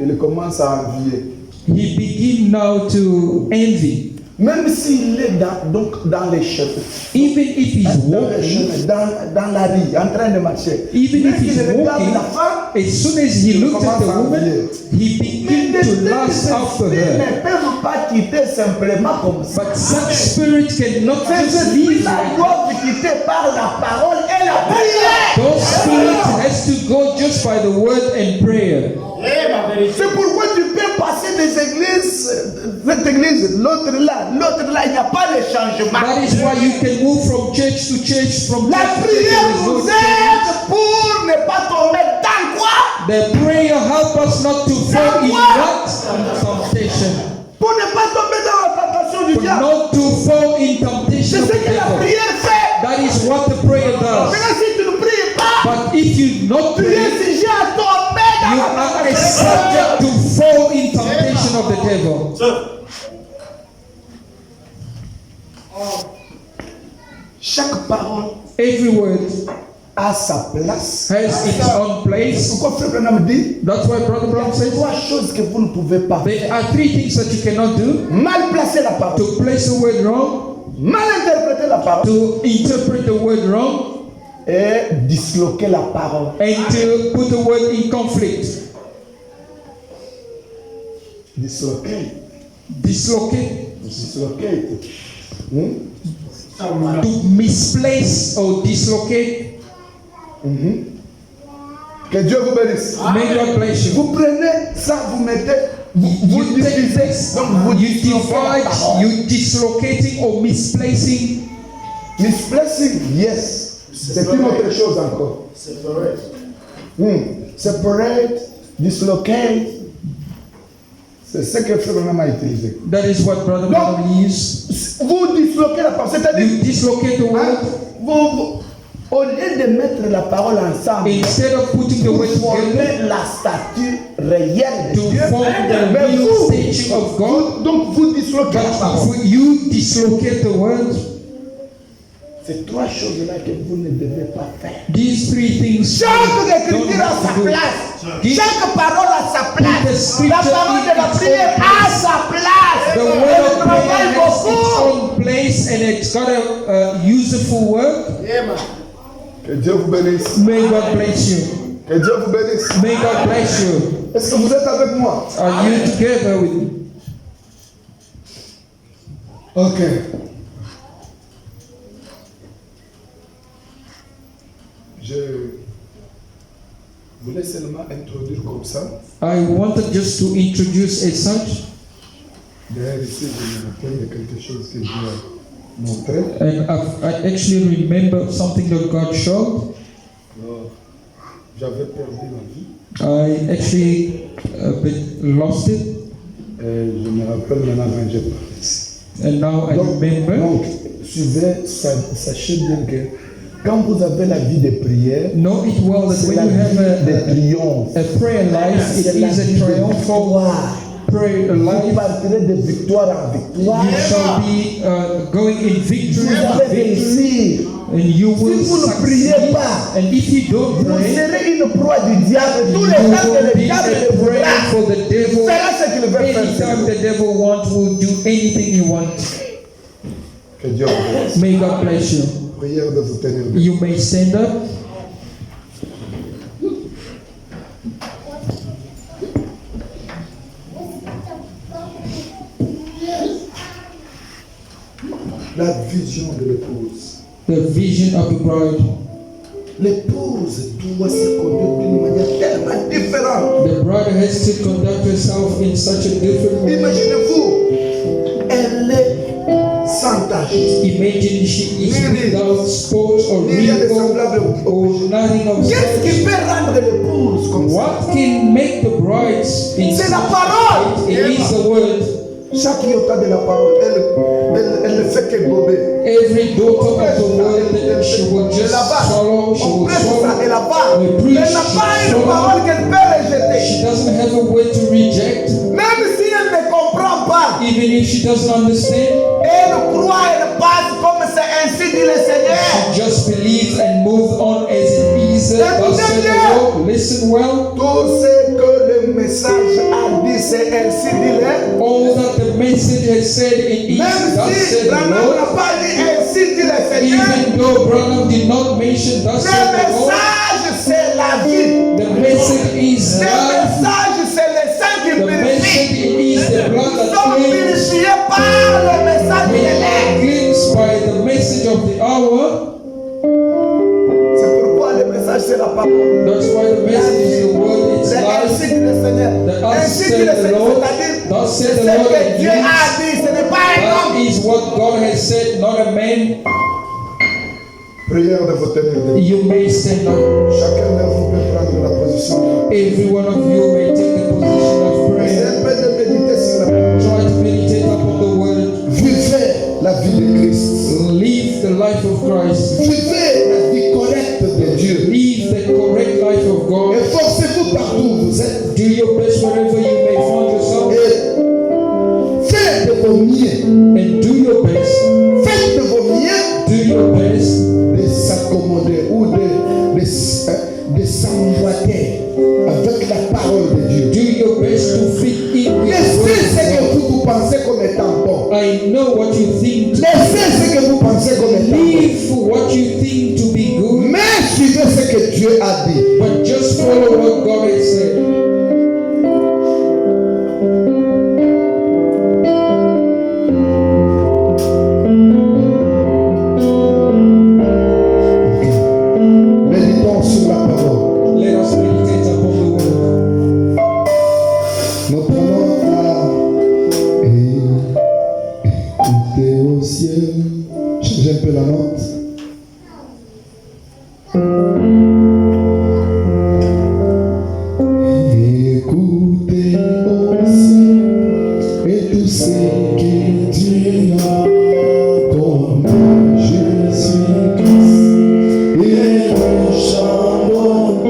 il commence à envier. he begins now to envy. Même s'il est dans les chemins, Even if he's dans les walking, chemins, dans la rue, en train de marcher, even même if he's qu'il regarde walking, la femme, as soon as he looks at the woman, he begins to lust after Ils her. ne peuvent pas quitter simplement comme ça. But such spirits cannot Ces just leave esprits-là like that. doivent quitter par la parole et la prière. Those spirits has to go just by the word and prayer. C'est pourquoi tu peux passer des églises, cette église, l'autre là, il n'y a pas de changement. That is why you can move from church to church, from La church to church. prière There is no nous change. aide pour ne pas tomber dans quoi? The prayer help us not to fall in what? Temptation. Pour ne pas tomber dans la tentation du For diable. not to fall in temptation C'est of of the devil. Chaque parole Every word a sa place. has its own place. Pourquoi Frère Branham dit? That's why Brother Brown says Trois choses que vous ne pouvez pas faire. there are three things that you cannot do: Mal placer la parole, to place the word wrong, mal interpréter la parole to interpret the word wrong, et disloquer la parole. and to put the word in conflict. Disloquer. Dislocate. Disloquer. To misplace or dislocate. Que Dieu vous bénisse. May God bless you. Vous prenez ça, vous mettez, vous You take divisez, this, donc vous you disloquez la divide, parole. you dislocating or misplacing. Misplacing, yes. C'est une autre chose encore. Separate, dislocate. C'est ce que Frère Branham a utilisé. That is what Brother Branham used. Vous disloquez la parole, c'est-à-dire, You dislocate the hein, word au lieu de mettre la parole ensemble, instead of putting the vous word together formez la statue réelle de to Dieu. form the Mais real vous, statue of God. donc vous disloquez la parole. But you dislocate the word. C'est trois choses-là que vous ne devez pas faire. These three things Chaque don't écriture a have sa to do. place. Give- Chaque parole a sa the place. scripture La parole de la in its prière own a place. sa place. The Elle word of prayer travaille has its beaucoup. own place and it's got a useful work. Que Dieu vous bénisse. May God bless you. Que Dieu vous bénisse. May God bless you. Est-ce que vous êtes avec moi? Are you together with me? Ok. Je voulais seulement introduire comme ça. I wanted just to introduce as such, D'ailleurs, ici, je me rappelle de quelque chose que Dieu a montré. and I actually remember something that God showed. Alors, j'avais perdu ma vie. I actually lost it, Et je me rappelle maintenant quand j'ai parlé ici. and now I remember. Donc, suivez, sachez bien que quand vous avez la vie de prière, Know it well that c'est when la you have vie de triomphe. a prayer life, it C'est la is a vie de triumphal victoire. prayer Vous life. partirez de victoire en victoire. You shall be going in victory Vous to allez victory, réussir. and you will vous ne priez succeed. pas, And if you don't Vous pray, serez une proie du diable. Tous you les temps que will le be diable a le prey voudra, for the devil. fera ce qu'il veut faire. Anytime the devil wants, will do anything he wants. Que Dieu vous bénisse. May God bless you. Prière de vous tenir debout. You may stand up. La vision de l'épouse. The vision of the bride. L'épouse doit se conduire d'une manière tellement différente. The bride has to conduct herself in such a different way. Imaginez-vous, elle est sans tache. Imagine she is without spots or Ni rien de wrinkle semblable or nothing of Qu'est-ce qui such. peut rendre l'épouse comme ça? What can make the brides in C'est la such parole. state? It is the word. Chaque iota de la parole, elle ne fait que gober. Every daughter of the word, she will just swallow, she On will prête ça et swallow. la part. We Elle preach, n'a pas une swallow. parole qu'elle peut rejeter. She doesn't have a word to reject, Même si elle ne comprend pas, even if she doesn't understand. elle croit, elle passe comme c'est ainsi dit le Seigneur. She just believes and moves on as it is. Thus said the Lord. Listen well. Tout ce que le message a dit, c'est ainsi dit le. All that the message has said in Même is thus si said the Branham Lord. n'a pas dit ainsi dit le Seigneur, Even though Branham did not mention thus le said the Lord, message c'est la vie. the message is Le life. message c'est le sang qui The message purifie. is the blood Nous that sommes cleans. purifiés par le message We de are l'air. cleansed by the message of the hour. C'est pourquoi le message c'est la parole. That's why the message is the word. It's C'est life. ainsi dit le Seigneur. The Ainsi us dit le said the Seigneur, Lord. c'est-à-dire Thus c'est said ce the Lord. que Dieu It a dit, ce n'est pas un That homme. is what God has said, not a man. Prière de vous tenir debout. You may stand up. Chacun de vous peut prendre la position. Every one of you may take the position of prayer. C'est un peu de méditer sur la parole. Try to meditate upon the word. Vivez la vie de Christ. Live the life of Christ. Vivez la vie correcte de Dieu. Live the correct life of God. Efforcez-vous partout où vous êtes. Do your best wherever you may find yourself. Et pensez comme étant bon. I know what you think. Laissez ce que vous pensez comme étant bon. Leave what you think to be good, Mais suivez ce que Dieu a dit. but just follow what God has said. Méditons sur la parole. Let us meditate upon the word. Nous prenons à écouter au ciel. Change un peu la note. Écoutez au ciel et tout ce que Dieu a pour Jésus-Christ. Et nous chantons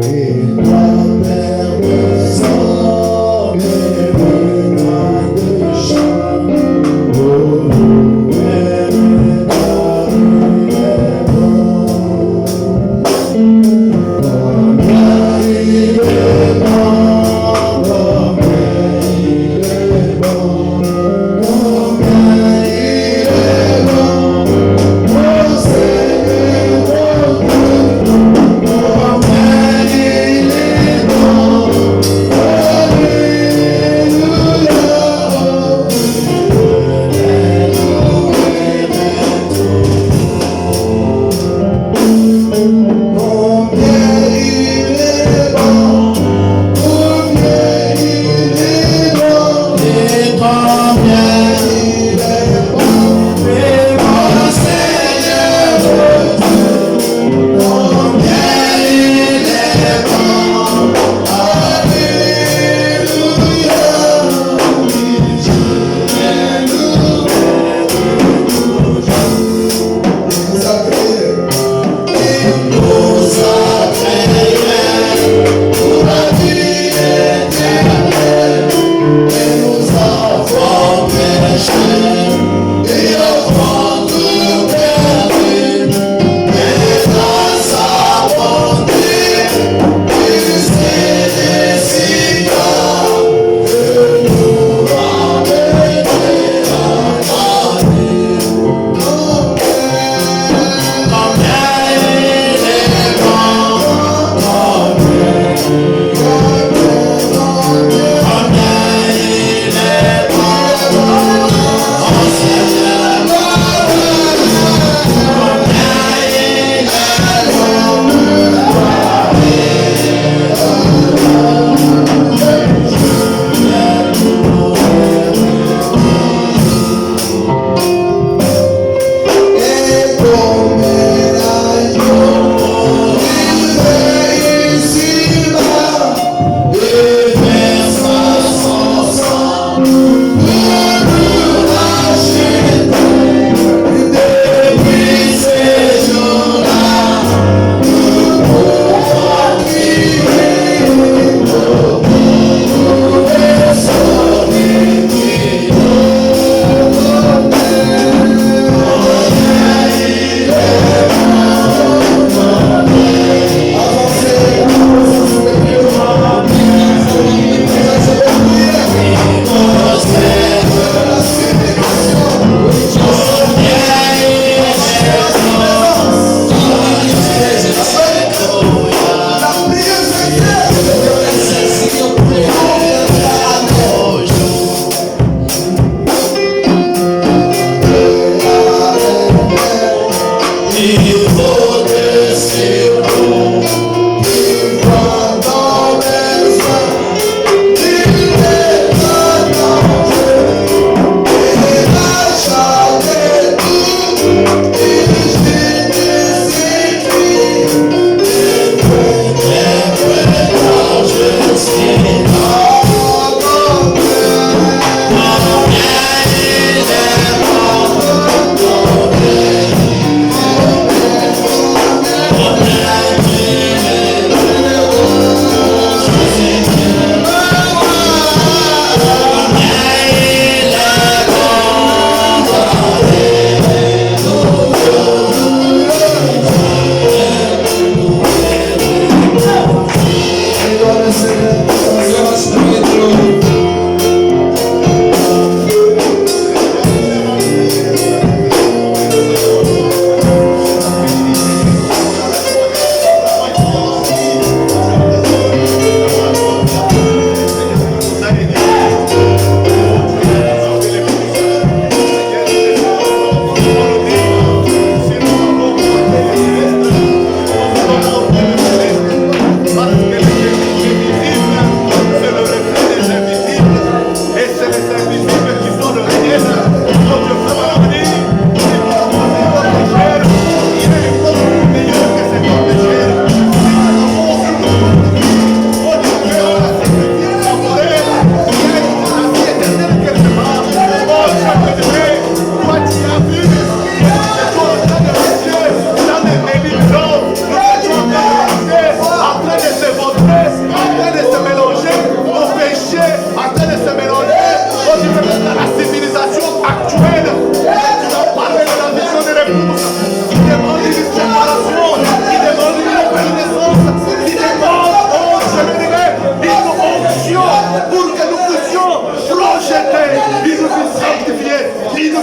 et toi, Père de sang, et plein de chants. Oh,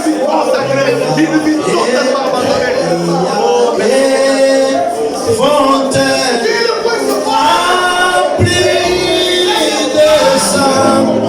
vie consacrée, une vie totalement abandonnée. Oh, Fontaine remplie de sang,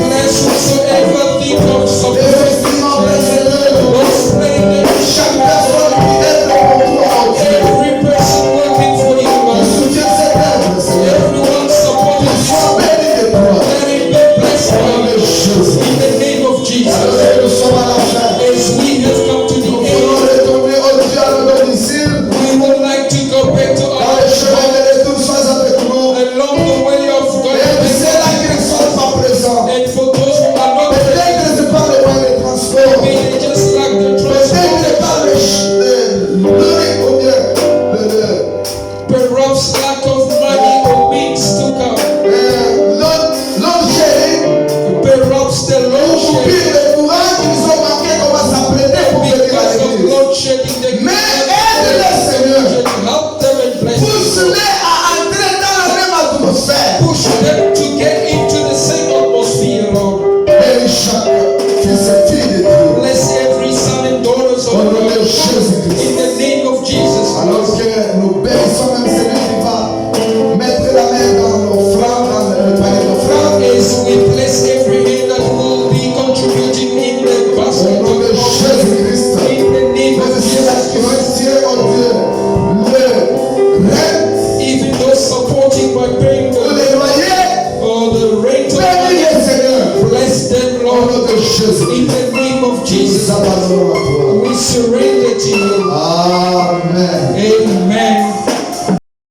Bless whosoever think of fils et filles de Dieu. Bless every son and daughters Au of nom de God. Jésus-Christ. In the name of Jesus Alors Christ. que nous bénissons même celui qui va mettre la main dans l'offrande, dans le panier d'offrande. As we bless every hand that will be contributing in the Au basket nom de of God. Jésus-Christ. In the name Même of si Jesus la qui va Christ. tirer au Dieu le rent, Even those supporting by paying le the loyer, or the rental, bénis le Seigneur. bless them, Au Lord. nom de Jésus. In the